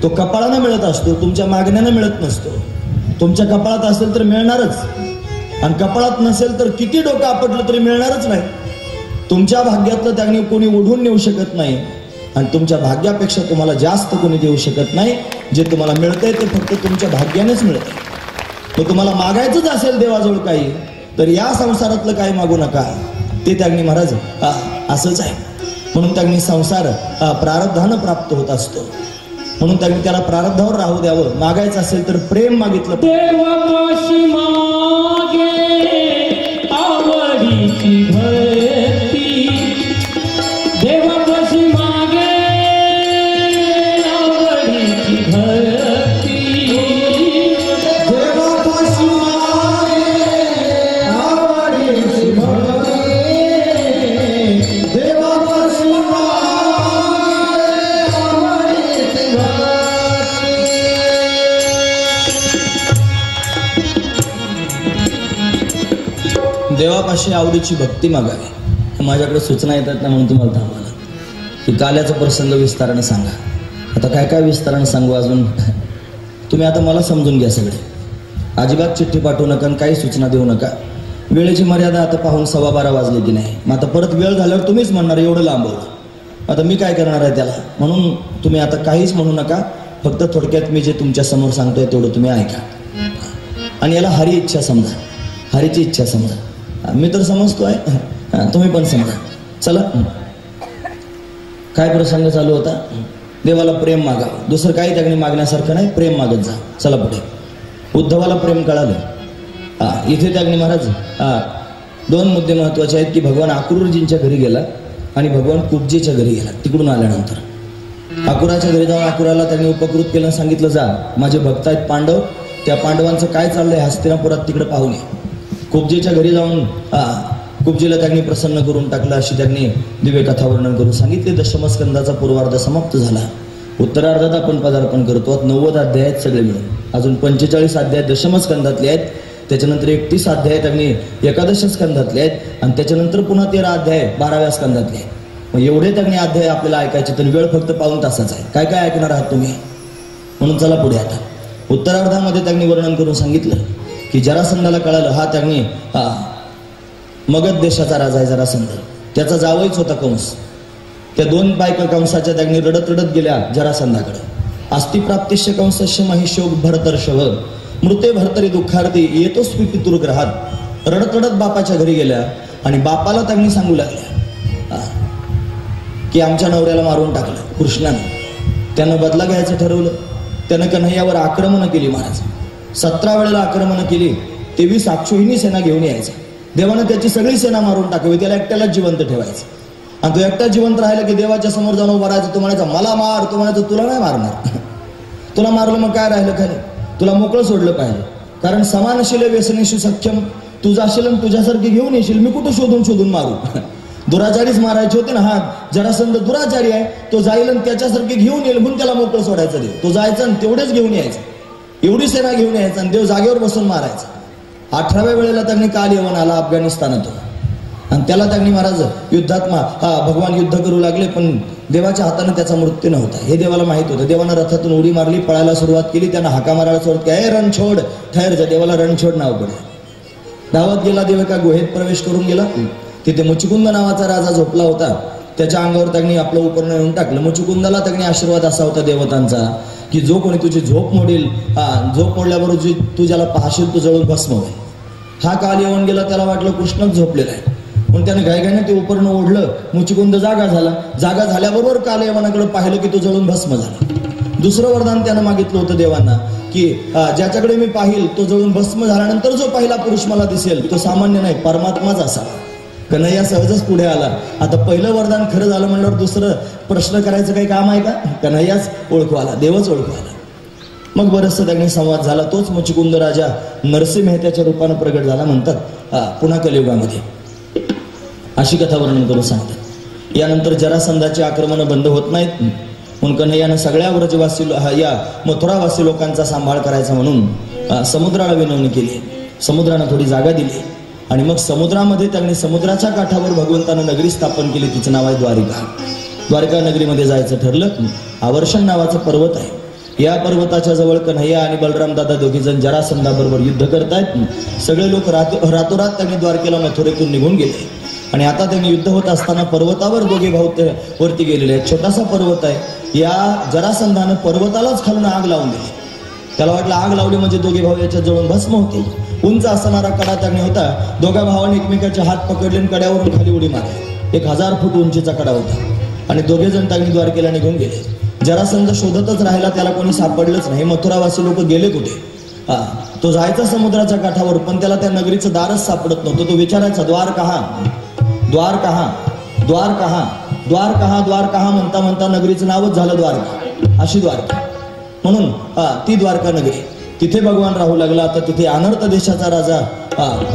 तो कपाळानं मिळत असतो, तुमच्या मागण्यानं मिळत नसतो. तुमच्या कपाळात असेल तर मिळणारच, आणि कपाळात नसेल तर किती डोकं आपटलं तरी मिळणारच नाही. तुमच्या भाग्यातलं त्यांनी कोणी ओढून नेऊ शकत नाही, आणि तुमच्या भाग्यापेक्षा तुम्हाला जास्त कोणी देऊ शकत नाही. जे तुम्हाला मिळतंय ते फक्त तुमच्या भाग्यानेच मिळतंय. मग तुम्हाला मागायचंच असेल देवाजवळ काही, तर या संसारातलं काही मागू नका. ते त्यांनी महाराज असंच आहे. म्हणून त्यांनी संसार प्रारब्धानं प्राप्त होत असतो. म्हणून त्यांनी त्याला प्रारब्धावर राहू द्यावं. मागायचं असेल तर प्रेम मागितलं. देवापाशी मागे आवडीची भक्ती, देवापाशी मागे आवडीची भक्ती, देवापाशी मागे आवडीची भक्ती, देवापाशी देवापाशी आवडीची भक्ती मागावी. माझ्याकडे सूचना येतात ना, म्हणून तुम्हाला थांबवलं की काल्याचा प्रसंग विस्ताराने सांगा. आता काय काय विस्ताराने सांगू अजून, तुम्ही आता मला समजून घ्या सगळे. अजिबात चिठ्ठी पाठवू नका आणि काही सूचना देऊ नका. वेळेची मर्यादा आता पाहून 12:15 वाजले की नाही. मग आता परत वेळ झाल्यावर तुम्हीच म्हणणार एवढं लांबवलं, आता मी काय करणार आहे त्याला. म्हणून तुम्ही आता काहीच म्हणू नका. फक्त थोडक्यात मी जे तुमच्या समोर सांगतोय तेवढं तुम्ही ऐका, आणि याला हरी इच्छा समजा, हरीची इच्छा समजा. मी तर समजतोय, तुम्ही पण समजा. चला, काय प्रसंग चालू होता. देवाला प्रेम मागावं, दुसरं काही त्यांनी मागण्यासारखं नाही. प्रेम मागत जा. चला पुढे. उद्धवाला प्रेम कळालं. इथे त्यांनी महाराज 2 मुद्दे महत्वाचे आहेत की भगवान अक्रूरजींच्या घरी गेला आणि भगवान कुब्जेच्या घरी गेला. तिकडून आल्यानंतर अक्रूराच्या घरी जाऊन अक्रूराला त्यांनी उपकृत केलं, सांगितलं जा माझे भक्त आहेत पांडव, त्या पांडवांचं काय चाललंय हस्तिनापुरात तिकडे पाहून ये. कुब्जेच्या घरी जाऊन कुब्जेला त्यांनी प्रसन्न करून टाकलं. अशी त्यांनी दिव्य कथा वर्णन करून सांगितले. दशमस्कंदाचा पूर्वार्ध समाप्त झाला. उत्तरार्धात आपण पदार्पण करतो. 90 अध्याय आहेत सगळे मिळून. अजून 45 अध्याय दशमस्कंदातले आहेत. त्याच्यानंतर 31 अध्याय त्यांनी एकादश स्कंदातले आहेत, आणि त्याच्यानंतर पुन्हा 13 अध्याय 12व्या स्कंदातले आहेत. मग एवढे त्यांनी अध्याय आपल्याला ऐकायचे, तर वेळ फक्त पाऊण तासाचा आहे. काय काय ऐकणार आहात तुम्ही. म्हणून चला पुढे. आता उत्तरार्धामध्ये त्यांनी वर्णन करून सांगितलं की जरासंधाला कळालं. हा त्यांनी मगध देशाचा राजा आहे जरासंध. त्याचा जावईच होता कंस. त्या 2 बायका कंसाच्या त्यांनी रडत रडत गेल्या जरासंधाकडे. अस्थिप्राप्तिश्य कंसस्य महिषोग भरतर्षभ मृते भरतरी दुःखार्थी येतोस्वी पितृग्रहात. रडत रडत बापाच्या घरी गेल्या आणि बापाला त्यांनी सांगू लागल्या की आमच्या नवऱ्याला मारून टाकलं कृष्णाने. त्यानं बदला घ्यायचं ठरवलं. त्यानं कन्हैयावर आक्रमण केली महाराज. 17 वेळेला आक्रमण केली. 23 अक्षोहिणी सेना घेऊन यायचं. देवानं त्याची सगळी सेना मारून टाकावी, त्याला एकट्यालाच जिवंत ठेवायचं. आणि तो एकटा जिवंत राहिला की देवाच्या समोर जाऊन उभा राहायचं. तो म्हणायचा मला मार, तो म्हणायचा तुला नाही मारणार. तुला मारलं मग काय राहिलं खाली, तुला मोकळं सोडलं पाहिजे. कारण समानशील व्यसनेशी सक्षम, तू जाशील आणि तुझ्यासारखी घेऊन येशील. मी कुठं शोधून शोधून मारू. दुराचारीच मारायचे होते ना. हा जरासंध दुराचारी आहे, तो जाईल आणि त्याच्यासारखी घेऊन येईल म्हणून त्याला मोकळं सोडायचं. देव तो जायचं आणि तेवढेच घेऊन यायचं, एवढी सेना घेऊन यायचं आणि देव जागेवर बसून मारायचं. 18व्या वेळेला त्यांनी काल येऊन आला अफगाणिस्तानातून, आणि त्याला त्यांनी महाराज युद्धात भगवान युद्ध करू लागले, पण देवाच्या हाताने त्याचा मृत्यू नव्हता हे देवाला माहित होतं. देवानं रथातून उडी मारली, पळायला सुरुवात केली. त्यांना हाका मारायला सुरुवात केली. रणछोड ठैर जा. देवाला रणछोड नाव पडलं. धावत गेला देव. एका गुहेत प्रवेश करून गेला. तिथे मुचुकुंद नावाचा राजा झोपला होता. त्याच्या अंगावर त्यांनी आपलं उपकरण येऊन टाकलं. मुचुकुंदाला त्यांनी आशीर्वाद असा होता देवतांचा की जो कोणी तुझी झोप मोडील, झोप मोडल्याबरोबर तू ज्याला पाहशील तो जळून भस्म होईल. हा काल येऊन गेला. त्याला वाटलं कृष्णच झोपलेला आहे, पण त्याने घाईघाईने ते उपकरण ओढलं. मुचुकुंद जागा झाला. जागा झाल्याबरोबर काल यवनाकडे पाहिलं की तो जळून भस्म झाला. दुसरं वरदान त्यानं मागितलं होतं देवांना की ज्याच्याकडे मी पाहिल तो जळून भस्म झाल्यानंतर जो पहिला पुरुष मला दिसेल तो सामान्य नाही, परमात्माच असावा. कन्हैया सहजच पुढे आला. आता पहिलं वरदान खरं झालं म्हणल्यावर दुसरं प्रश्न करायचं काही काम आहे का. कन्हैयाच ओळखू आला, देवच ओळखू आला. मग बरंचसं त्यांनी संवाद झाला. तोच मुचुकुंद राजा नरसिंह मेहत्याच्या रूपानं प्रगट झाला म्हणतात पुन्हा कलियुगामध्ये. अशी कथा वर्णन करून सांगतात. यानंतर जरासंधाची आक्रमणं बंद होत नाहीत म्हणून कन्हैयानं सगळ्या व्रजवासी या मथुरावासी लोकांचा सांभाळ करायचा म्हणून समुद्राला विनवणी केली. समुद्रानं थोडी जागा दिली. आणि मग समुद्रामध्ये त्यांनी समुद्राच्या काठावर भगवंतानं नगरी स्थापन केली, तिचं नाव आहे द्वारिका. द्वारका नगरीमध्ये जायचं ठरलं. आवर्षण नावाचा पर्वत आहे. या पर्वताच्या जवळ कन्हैया आणि बलराम दादा दोघे जण जरासंधाबरोबर युद्ध करतायत. सगळे लोक रातोरात त्यांनी द्वारकेला मथुरेतून निघून गेले आणि आता त्यांनी युद्ध होत असताना पर्वतावर दोघे भाऊ वरती गेलेले आहेत. छोटासा पर्वत आहे. या जरासंधानं पर्वतालाच खालून आग लावून दिली. त्याला वाटलं आग लावली म्हणजे दोघे भाऊ याच्या जवळून भस्म होतील. उंच असणारा कडा त्यांनी होता. दोघा भावांनी एकमेकाचे हात पकडले आणि कड्यावरून खाली उडी मारली. 1000 फूट उंचीचा कडा होता आणि दोघे जण त्यांनी द्वारकेला निघून गेले. जरासंध शोधतच राहिला, त्याला कोणी सापडलंच नाही. मथुरावासी लोक गेले कुठे? तो जायचा समुद्राच्या काठावर, पण त्याला त्या नगरीचं दारच सापडत नव्हतं. तो विचारायचा, द्वार कहा, द्वार कहा, द्वार कहा, द्वार कहा, द्वार कहा म्हणता म्हणता नगरीचं नावच झालं द्वारका. अशी द्वारका म्हणून ती द्वारका नगरी. तिथे भगवान राहू लागला. आता तिथे अनर्थ देशाचा राजा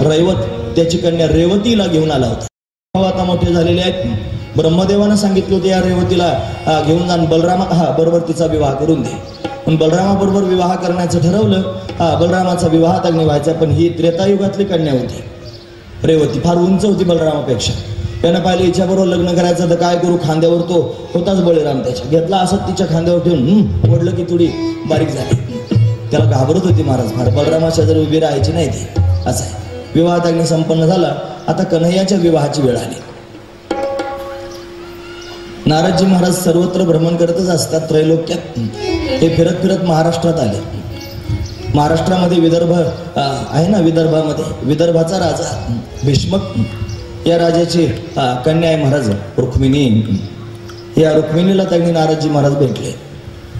रैवत त्याची कन्या रेवतीला घेऊन आला होता. आता मोठे झालेले आहेत. ब्रह्मदेवानं सांगितलं होतं या रेवतीला घेऊन जाऊन बलरामा बरोबर तिचा विवाह करून दे. पण बलरामाबरोबर विवाह करण्याचं ठरवलं. बलरामाचा विवाह त्यांनी व्हायचा, पण ही त्रेतायुगातली कन्या होती रेवती. फार उंच होती बलरामापेक्षा. त्यानं पाहिलं हिच्याबरोबर लग्न करायचं तर काय करू. खांद्यावर तो होताच बळीराम, त्याच्या घेतला असत तिच्या खांद्यावर ठेवून ओढलं की थोडी बारीक झाली. त्याला घाबरत होती महाराज फार. बलरामाच्या जर उभी राहायची नाही ती. असं आहे. विवाह त्यांनी संपन्न झाला. आता कन्हैयाच्या विवाहाची वेळ आली. नारदजी महाराज सर्वत्र भ्रमण करतच असतात त्रैलोक्यात. हे फिरत फिरत महाराष्ट्रात आले. महाराष्ट्रामध्ये विदर्भ आहे ना, विदर्भामध्ये विदर्भाचा राजा भीष्मक, या राजाची कन्या आहे महाराज रुक्मिणी. या रुक्मिणीला त्यांनी नारदजी महाराज भेटले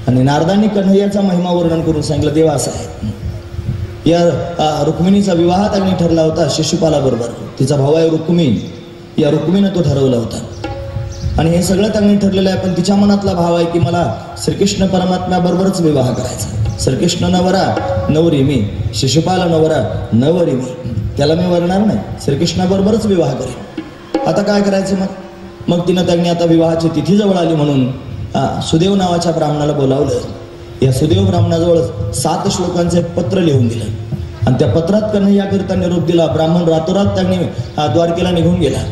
आणि नारदांनी कन्हैयाचा महिमा वर्णन करून सांगितलं. देवा असा आहे. या रुक्मिणीचा विवाह त्यांनी ठरला होता शिशुपाला बरोबर. तिचा भाऊ आहे रुक्मिण. या रुक्मिणीनं तो ठरवला होता आणि हे सगळं त्यांनी ठरलेलं आहे. पण तिच्या मनातला भाव आहे की मला श्रीकृष्ण परमात्म्याबरोबरच विवाह करायचा. श्रीकृष्ण नवरा नवरी मी, शिशुपाल नवरा नवरी मी. त्याला मी वरणार नाही, श्रीकृष्णाबरोबरच विवाह करेन. आता काय करायचं मग तिनं त्यांनी आता विवाहाची तिथी जवळ आली म्हणून सुदेव नावाच्या ब्राह्मणाला बोलावलं. या सुदेव ब्राह्मणाजवळ 7 श्लोकांचं एक पत्र लिहून दिलं आणि त्या पत्रात कन्हैयाकरिता निरोप दिला. ब्राह्मण रातोरात त्यांनी द्वारकेला निघून गेला.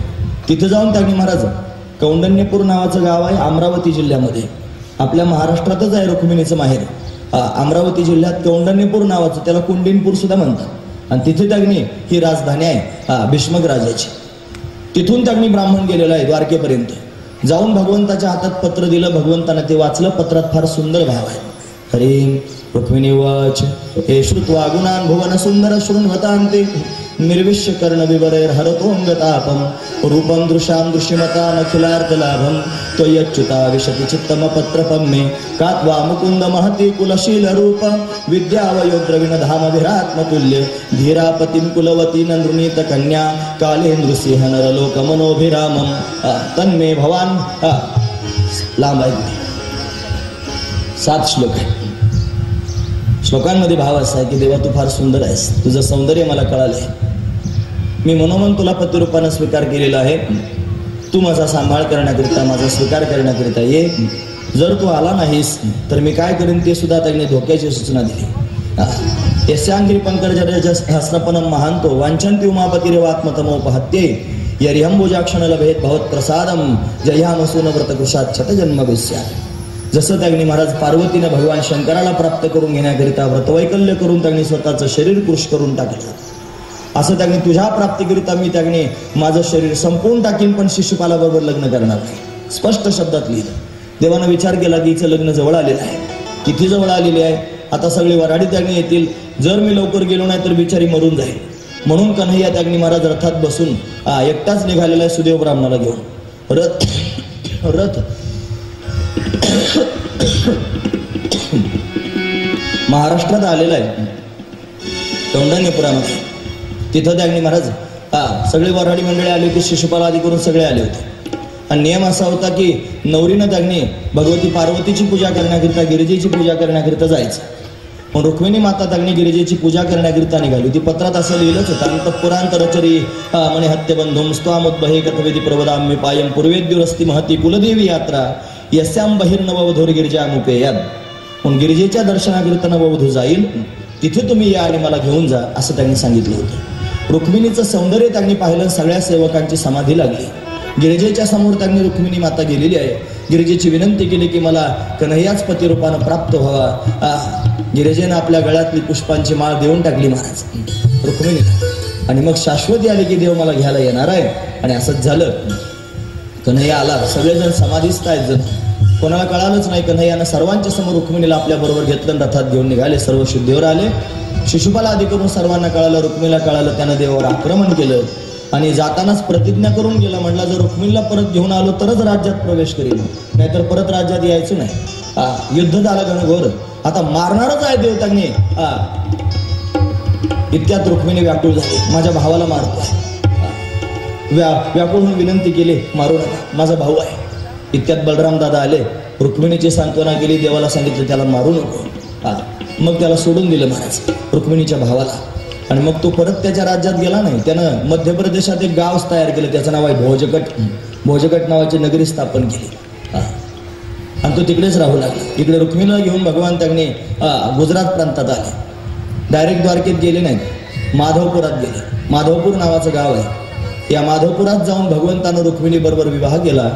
तिथे जाऊन त्यांनी महाराज कौंडण्यपूर नावाचं गाव आहे अमरावती जिल्ह्यामध्ये. आपल्या महाराष्ट्रातच आहे रुक्मिणीचं माहेर. अमरावती जिल्ह्यात कौंडण्यपूर नावाचं, त्याला कुंडिनपूर सुद्धा म्हणतात. आणि तिथे त्यांनी ही राजधानी आहे भीष्मक राजाची. तिथून त्यांनी ब्राह्मण गेलेला आहे द्वारकेपर्यंत. जाऊन भगवंताच्या हातात पत्र दिलं. भगवंतानं ते वाचलं. पत्रात फार सुंदर भाव आहे. हरी रुक्मिणी वाच हे श्रुत्वा गुणान भुवन सुंदर शृण्वतान्ते निर्विश्य कर्ण विवरेर हरतोंगतापम रूपम दृश्याम दृश्यमता नखिलार्थ लाभम त्वयच्युता विशति चित्तम पत्रपम मे कात्वा मुकुंद महती कुलशील रूप विद्यावयोद्रविण धाम विरात्मतुल्य धीरापतिम कुलवती नृणीत कन्या कालेंद्रसिंह नरलोक मनोभिरामम तन्मे भवान. लांब आहे. 7 श्लोक आहे. श्लोकांमध्ये भाव असा आहे की देवा तू फार सुंदर आहेस. तुझं सौंदर्य मला कळालंय. मी मनोमन तुला पतिरूपानं स्वीकार केलेला आहे. तू माझा सांभाळ करण्याकरिता, माझा स्वीकार करण्याकरिता ये. जर तू आला नाहीस तर मी काय करेन ते सुद्धा त्यांनी धोक्याची सूचना दिली. यस्यांगिरी पंकज हस्नपनम महांतो वांछन्ति उमापती रेवात्मतमोपहत्ये यरिहंबुजाक्षण लभेत भवत प्रसादम जयामसून व्रतकृषात शतजन्म विस्यात. जसं त्यांनी महाराज पार्वतीने भगवान शंकराला प्राप्त करून घेण्याकरिता व्रतवैकल्य करून त्यांनी स्वतःचं शरीर कृश करून टाकलं, असं त्यांनी तुझ्या प्राप्तीकरिता मी त्यांनी माझं शरीर संपवून टाकीन पण शिशुपालाबरोबर लग्न करणार नाही. स्पष्ट शब्दात लिहिलं. देवानं विचार केला की हिचं लग्न जवळ आलेलं आहे. किती जवळ आलेले आहे. आता सगळी वराडी त्यांनी येतील. जर मी लवकर गेलो नाही तर बिचारी मरून जाईल. म्हणून कन्हैया त्यांनी महाराज रथात बसून एकटाच निघालेला आहे सुदेव ब्राह्मणाला घेऊन. रथ महाराष्ट्रात आलेला आहे कौंडण्यपुरामध्ये. तिथं त्यांनी महाराज सगळे वऱ्हाडी मंडळी आली होती. शिशुपाल आदी करून सगळे आले होते. आणि नियम असा होता की नवरीनं त्यांनी भगवती पार्वतीची पूजा करण्याकरिता, गिरिजेची पूजा करण्याकरिता जायचं. पण रुक्मिणी माता त्यांनी गिरिजेची पूजा करण्याकरिता निघाली होती. पत्रात असं लिहिलंच होतं अंतपुरांतरचरी म्हणे हत्यबंधुम स्वामुद्भहे कथवेदी प्रवदाम्य पायम पूर्वेद्युरस्ती महती कुलदेवी यात्रा यस्याम बहिर्नववधूर गिरिजामुपेयात. पण गिरिजेच्या दर्शनाकरिता नववधू जाईल तिथे तुम्ही या आणि मला घेऊन जा असं त्यांनी सांगितलं होतं. रुक्मिणीचं सौंदर्य त्यांनी पाहिलं. सगळ्या सेवकांची समाधी लागली. गिरिजेच्या समोर त्यांनी रुक्मिणी माता गेलेली आहे. गिरिजेची विनंती केली की मला कन्हैयाच पतिरूपानं प्राप्त व्हावा. गिरिजेनं आपल्या गळ्यातली पुष्पांची माळ देऊन टाकली महाराज रुक्मिणीला. आणि मग शाश्वती आली की देव मला घ्यायला येणार आहे. आणि असंच झालं. कन्हैया आला. सगळेजण समाधीस्थ आहेत. जण कोणाला कळालंच नाही. कन्हैयानं सर्वांच्या समोर रुक्मिणीला आपल्या बरोबर घेतलं. रथात घेऊन निघाले. सर्व शुद्धीवर आले. शिशुपाला आदी करून सर्वांना कळालं. रुक्मिणीला कळालं. त्यानं देवावर आक्रमण केलं आणि जातानाच प्रतिज्ञा करून गेला. म्हटला जर रुक्मिणीला परत घेऊन आलो तरच राज्यात प्रवेश करेल, नाहीतर परत राज्यात यायचं नाही. युद्ध झालं घनघोर. आता मारणारच आहे देव त्यांनी. इतक्यात रुक्मिणी व्याकुळ झाली. माझ्या भावाला मारतोय. व्याकुळ म्हणून विनंती केली मारू नका, माझा भाऊ आहे. इतक्यात बलराम दादा आले. रुक्मिणीची सांत्वना केली. देवाला सांगितलं त्याला मारू नको. मग त्याला सोडून दिलं महाराज रुक्मिणीच्या भावाला. आणि मग तो परत त्याच्या राज्यात गेला नाही. त्यानं मध्य प्रदेशात एक गाव तयार केलं. त्याचं नाव आहे भोजकट. भोजकट नावाची नगरी स्थापन केली. आणि तो तिकडेच राहू लागला. इकडे रुक्मिणीला घेऊन भगवान त्यांनी गुजरात प्रांतात आले. डायरेक्ट द्वारकेत गेले नाहीत. माधवपुरात गेले. माधवपूर नावाचं गाव आहे. या माधवपुरात जाऊन भगवंतानं रुक्मिणी बरोबर विवाह केला.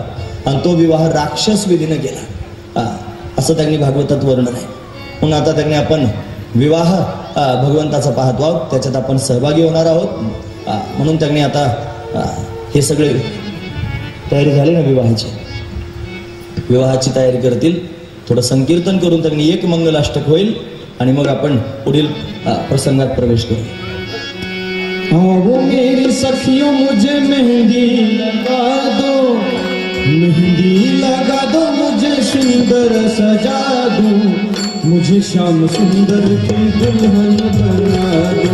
आणि तो विवाह राक्षस विधीनं केला. असं त्यांनी भागवतात वर्णन आहे. म्हणून आता त्यांनी आपण विवाह भगवंताचा पाहतो आहोत. त्याच्यात आपण सहभागी होणार आहोत. म्हणून त्यांनी आता हे सगळे तयारी झाली ना विवाहाची. विवाहाची तयारी करतील. थोडं संकीर्तन करून त्यांनी एक मंगलाष्टक होईल आणि मग आपण पुढील प्रसंगात प्रवेश करू. वो मेरी सखियों मुझे मेहंदी लगा दो, मेहंदी लगा दो, मुझे सुंदर सजा दो, मुझे श्याम सुंदर की दुल्हन बना दो,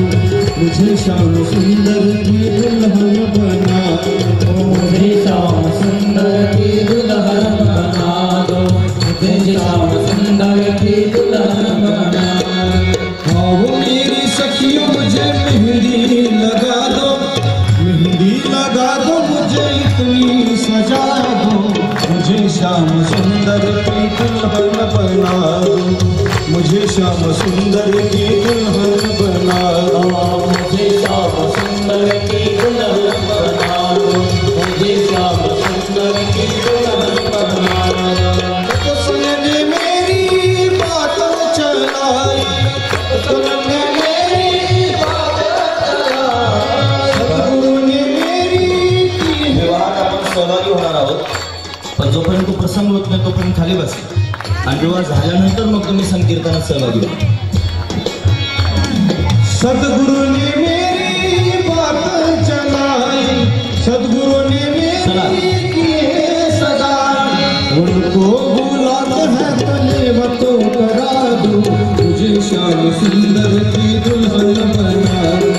मुझे श्याम सुंदर की दुल्हन बना दो, मुझे श्याम सुंदर की दुल्हन बना दो, मुझे श्याम सुंदर की दुल्हन बना दो। वो मेरी सखियों मुझे मेहंदी लगा दो, मेहंदी लगा दो, मुझे इतनी सजा दो, मुझे श्याम सुंदर की दुल्हन बना दो, मुझे श्याम सुंदर की दुल्हन बना दो, मुझे श्याम सुंदर की दुल्हन बना दो, मुझे श्याम सुंदर की दुल्हन बना दो। तो सुनने मेरी बात चलाई, सुनने मेरी बात चलाई, सद्गुरु ने मेरी की। विवाहात आपण सहभागी होणार आहोत. पण जोपर्यंत प्रसंग होत नाही तोपर्यंत खाली बसा. आणि विवाह झाल्यानंतर मग तुम्ही संकीर्तनात सहभागी व्हा. सद्गुरु ने मेरी बात चलाई, सद्गुरु ने मेरी किए सदा, उनको बुलाते हैं तले बतो करा दो, मुझे श्याम सुंदर की दुल्हन बना दो,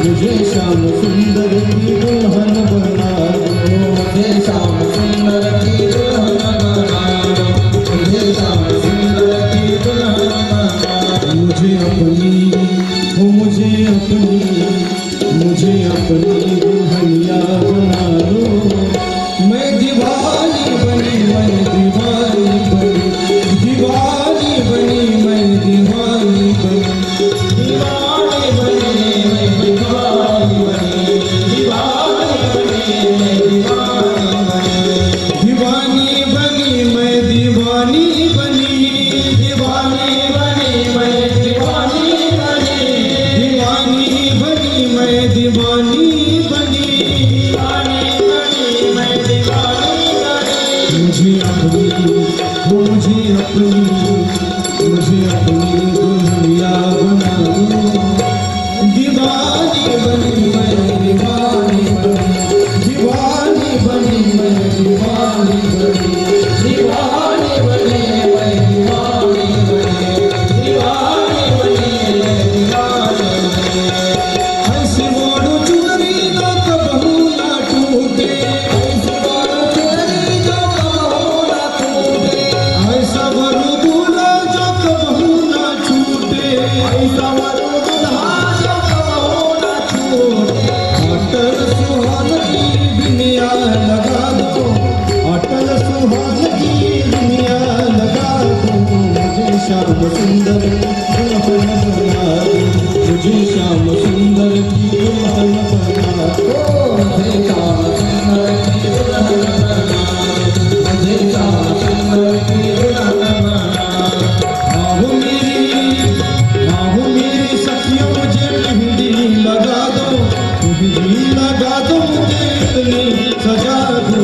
मुझे श्याम सुंदर की दुल्हन बना दो, मुझे श्याम सुंदर की दुल्हन बना दो, मुझे श्याम सुंदर की दुल्हन बना दो। मुझे अपनी दुल्हनिया बना लो, मैं दीवानी बनी, मैं दीवानी बनी, दीवानी बनी, मैं दीवानी बनी, दीवानी बनी, मैं दीवानी बनी, दीवानी बनी, मैं दीवानी बनी, दीवानी बनी, मैं दीवानी बनी, दीवानी बनी, मैं दीवानी बनी, दीवानी बनी, मैं दीवानी बनी, दीवानी बनी, मैं दीवानी बनी। मुझे अपनी दुल्हनिया बना दो, दीवानी बनी, मैं दीवानी बनी, दीवानी बनी, मैं दीवानी बनी, दीवानी बनी, मैं दीवानी बनी, दीवानी बनी, मैं दीवानी बनी। ऐसी मोड़ चुनरी जो कबहू ना टूटे, ऐसी मोड़ चुनरी जो कबहू ना टूटे, ऐसा वर दूल्हा जो कबहू ना छूटे, ऐसा वर दूल्हा जो कबहू ना छूटे। अटल सुहाग की दुनिया लगा दो, अटल सुहाग की दुनिया लगा दो, मुझे श्याम सुंदर दुल्हन बना दो, मुझे श्याम सुंदर की दुल्हन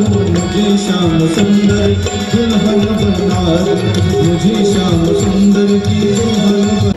दो, मुझे श्याम सुंदर दुल्हन बना दो, मुझे श्याम सुंदर की दुल्हन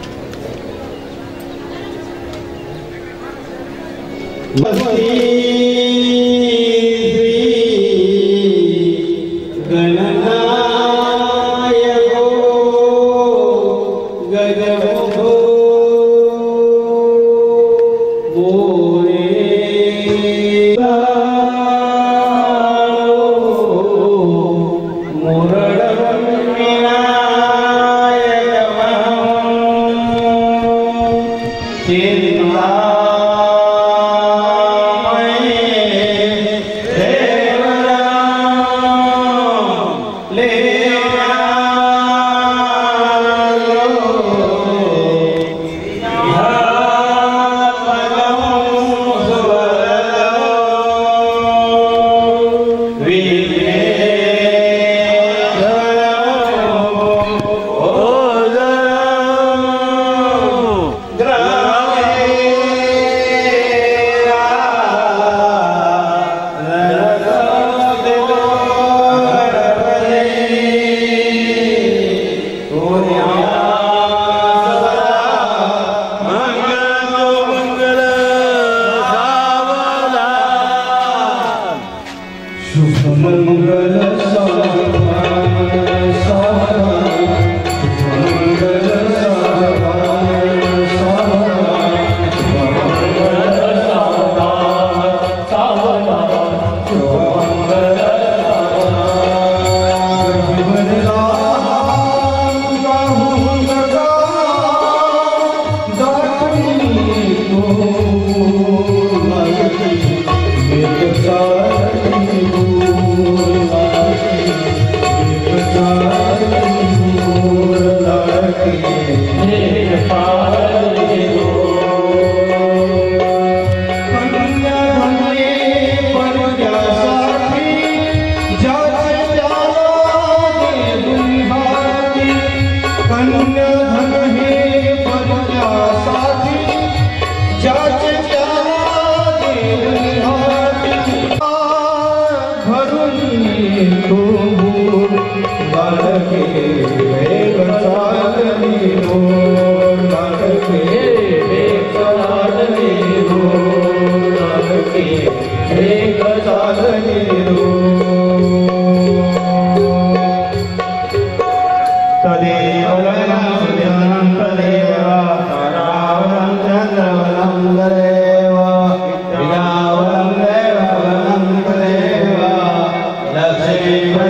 Hey,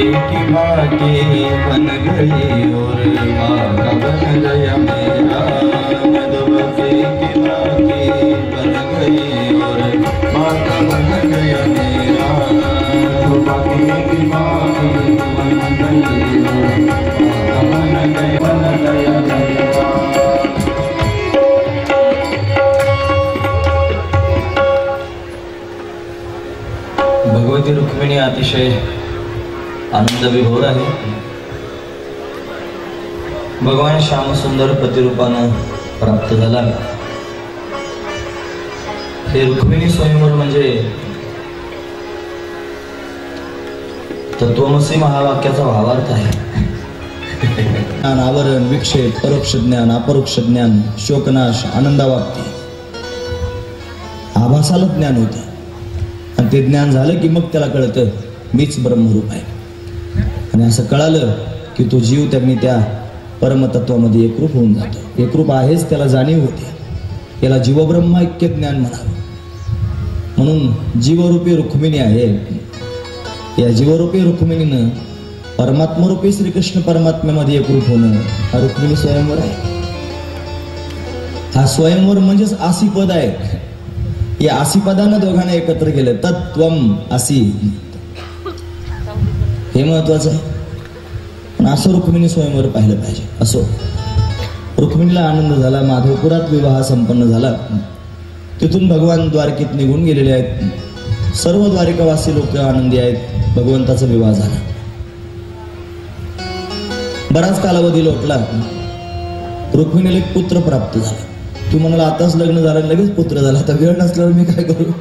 की बाकी बन गई और माता बन गया मेरा। मधुमक्खी की बाकी बन गई और माता बन गया मेरा। मधुमक्खी की बाकी बन गई और माता बन गया मेरा। भगवती रुक्मिणी अतिशय आनंद विभोर आहे। भगवान श्यामसुंदर प्रतिरूपानं प्राप्त झाला। हे रुक्मिणी स्वयंवर म्हणजे तत्वमसी महावाक्याचा भावार्थ आहे। ज्ञान आवरण विक्षेप परोक्ष ज्ञान अपरोक्ष ज्ञान शोकनाश आनंदावाप्ती आभासाला ज्ञान होतं आणि ते ज्ञान झालं की मग त्याला कळतं मीच ब्रह्मरूप आहे। आणि असं कळालं की तो जीव त्यांनी त्या परमतत्वामध्ये एकरूप होऊन जातो। एकरूप आहेच त्याला जाणीव होते। याला जीवब्रह्मैक्य ज्ञान म्हणावं। म्हणून जीवरूपी रुक्मिणी आहे। या जीवरूपी रुक्मिणीनं परमात्मरूपी श्रीकृष्ण परमात्म्यामध्ये एकरूप होणं हा रुक्मिणी स्वयंवर आहे। हा स्वयंवर म्हणजेच आसी पद आहे। या आसी पदानं दोघांना एकत्र केलं तत्वम आसी हे महत्वाचं आहे। पण असं रुक्मिणी स्वयंवर पाहिलं पाहिजे। असो रुक्मिणीला आनंद झाला। माधवपुरात विवाह संपन्न झाला। तिथून भगवान द्वारकेत निघून गेलेले आहेत। सर्व द्वारिकावासी लोक आनंदी आहेत। भगवंताचा विवाह झाला। बराच कालावधी लोटला। रुक्मिणीला एक पुत्र प्राप्त झाला। तू म्हणाला आताच लग्न झालं लगेच पुत्र झाला। आता वेळ नसल्यावर मी काय करू।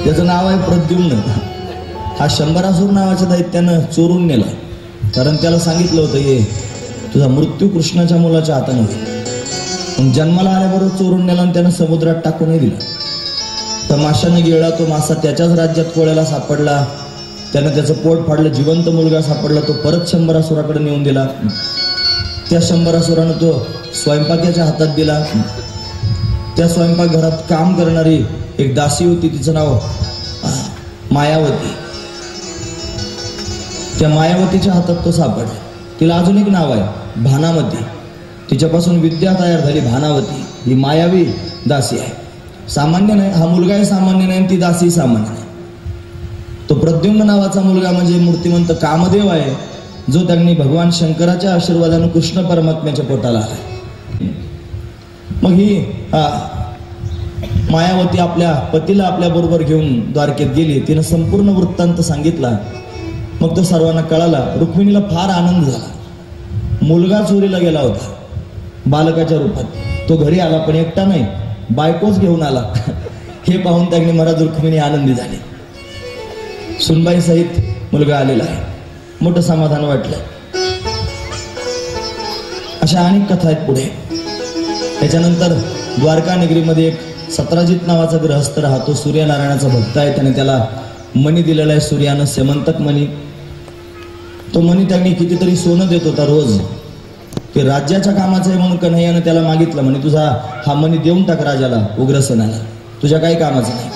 त्याचं नाव आहे प्रद्युम्न। हा शंभरासूर नावाच्या दैत्यानं चोरून नेला। कारण त्याला सांगितलं होतं ये तुझा मृत्यू कृष्णाच्या मुलाच्या हाताने होईल। जन्माला आल्याबरोबर चोरून नेला आणि त्यानं समुद्रात टाकूनही दिला। तर माशाने गिळला। तो मासा त्याच्याच राज्यात कोळ्याला सापडला। त्यानं त्याचं पोट फाडलं। जिवंत मुलगा सापडला। तो परत शंभरासुराकडे नेऊन दिला। त्या शंभरासुरानं तो स्वयंपाकाच्या हातात दिला। त्या स्वयंपाकघरात काम करणारी एक दासी होती। तिचं नाव मायावती। त्या मायावतीच्या हातात तो सापडला। तिला अजून एक नाव आहे भानामती। तिच्यापासून विद्या तयार झाली भानावती। ही मायावी दासी आहे। सामान्य नाही। हा मुलगाही सामान्य नाही। ती दासी सामान्य नाही। तो प्रद्युम्न नावाचा मुलगा म्हणजे मूर्तिमंत कामदेव आहे। जो त्यांनी भगवान शंकराच्या आशीर्वादाने कृष्ण परमात्म्याच्या पोटाला आला। मग ही मायावती आपल्या पतीला आपल्या बरोबर घेऊन द्वारकेत गेली। तिनं संपूर्ण वृत्तांत सांगितला। मग तो सर्वांना कळाला। रुक्मिणीला फार आनंद झाला। मुलगा चोरीला गेला होता बालकाच्या रूपात। तो घरी आला पण एकटा नाही बायकोच घेऊन आला। हे पाहून त्यांनी महाराज रुक्मिणी आनंदी झाली। सुनबाई सहित मुलगा आलेला आहे। मोठं समाधान वाटलं। अशा अनेक कथा आहेत पुढे। त्याच्यानंतर द्वारका नगरीमध्ये एक सत्राजित नावाचा गृहस्थ राहतो। सूर्यनारायणाचा भक्त आहे। त्याने त्याला मणी दिलेला आहे सूर्यानं सेमंतक मणी। तो मणी त्यांनी कितीतरी सोनं देत होता रोज। ते राज्याच्या कामाचं आहे म्हणून कन्हैयानं त्याला मागितलं म्हणे तुझा हा मणी देऊन टाक राजाला उग्रसेनाला। तुझ्या काही कामाचं नाही।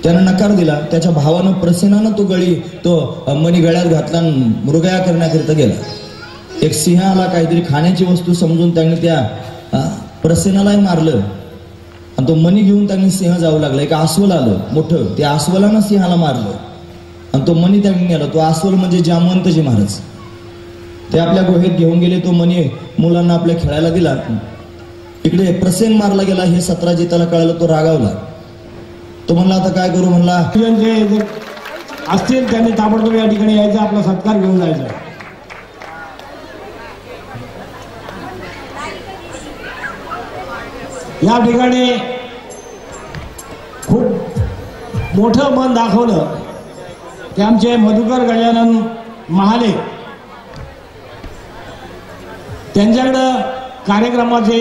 त्यानं नकार दिला। त्याच्या भावानं प्रसेनानं तो मणी गळ्यात घातला। मृगया करण्याकरिता गेला। एक सिंह आला काहीतरी खाण्याची वस्तू समजून त्यांनी त्या प्रसेनालाही मारलं आणि तो मणी घेऊन त्यांनी सिंह जाऊ लागला। एक अस्वल आलं मोठं। त्या अस्वलानं सिंहाला मारलं आणि तो मणी त्यांनी नेला। तो अस्वल म्हणजे जामवंतजी महाराज। ते आपल्या गुहेत घेऊन गेले। तो मणी मुलांना आपल्या खेळायला दिला। इकडे प्रसेन मारला गेला। हे सत्राजिताला कळालं। तो रागावला। तो म्हणला आता काय करू। म्हणला जे असतील त्यांनी ताबडतोब या ठिकाणी यायचं आपला सत्कार घेऊन जायचा। या ठिकाणी खूप मोठं मन दाखवलं की आमचे मधुकर गजानन महाले त्यांच्याकडं कार्यक्रमाचे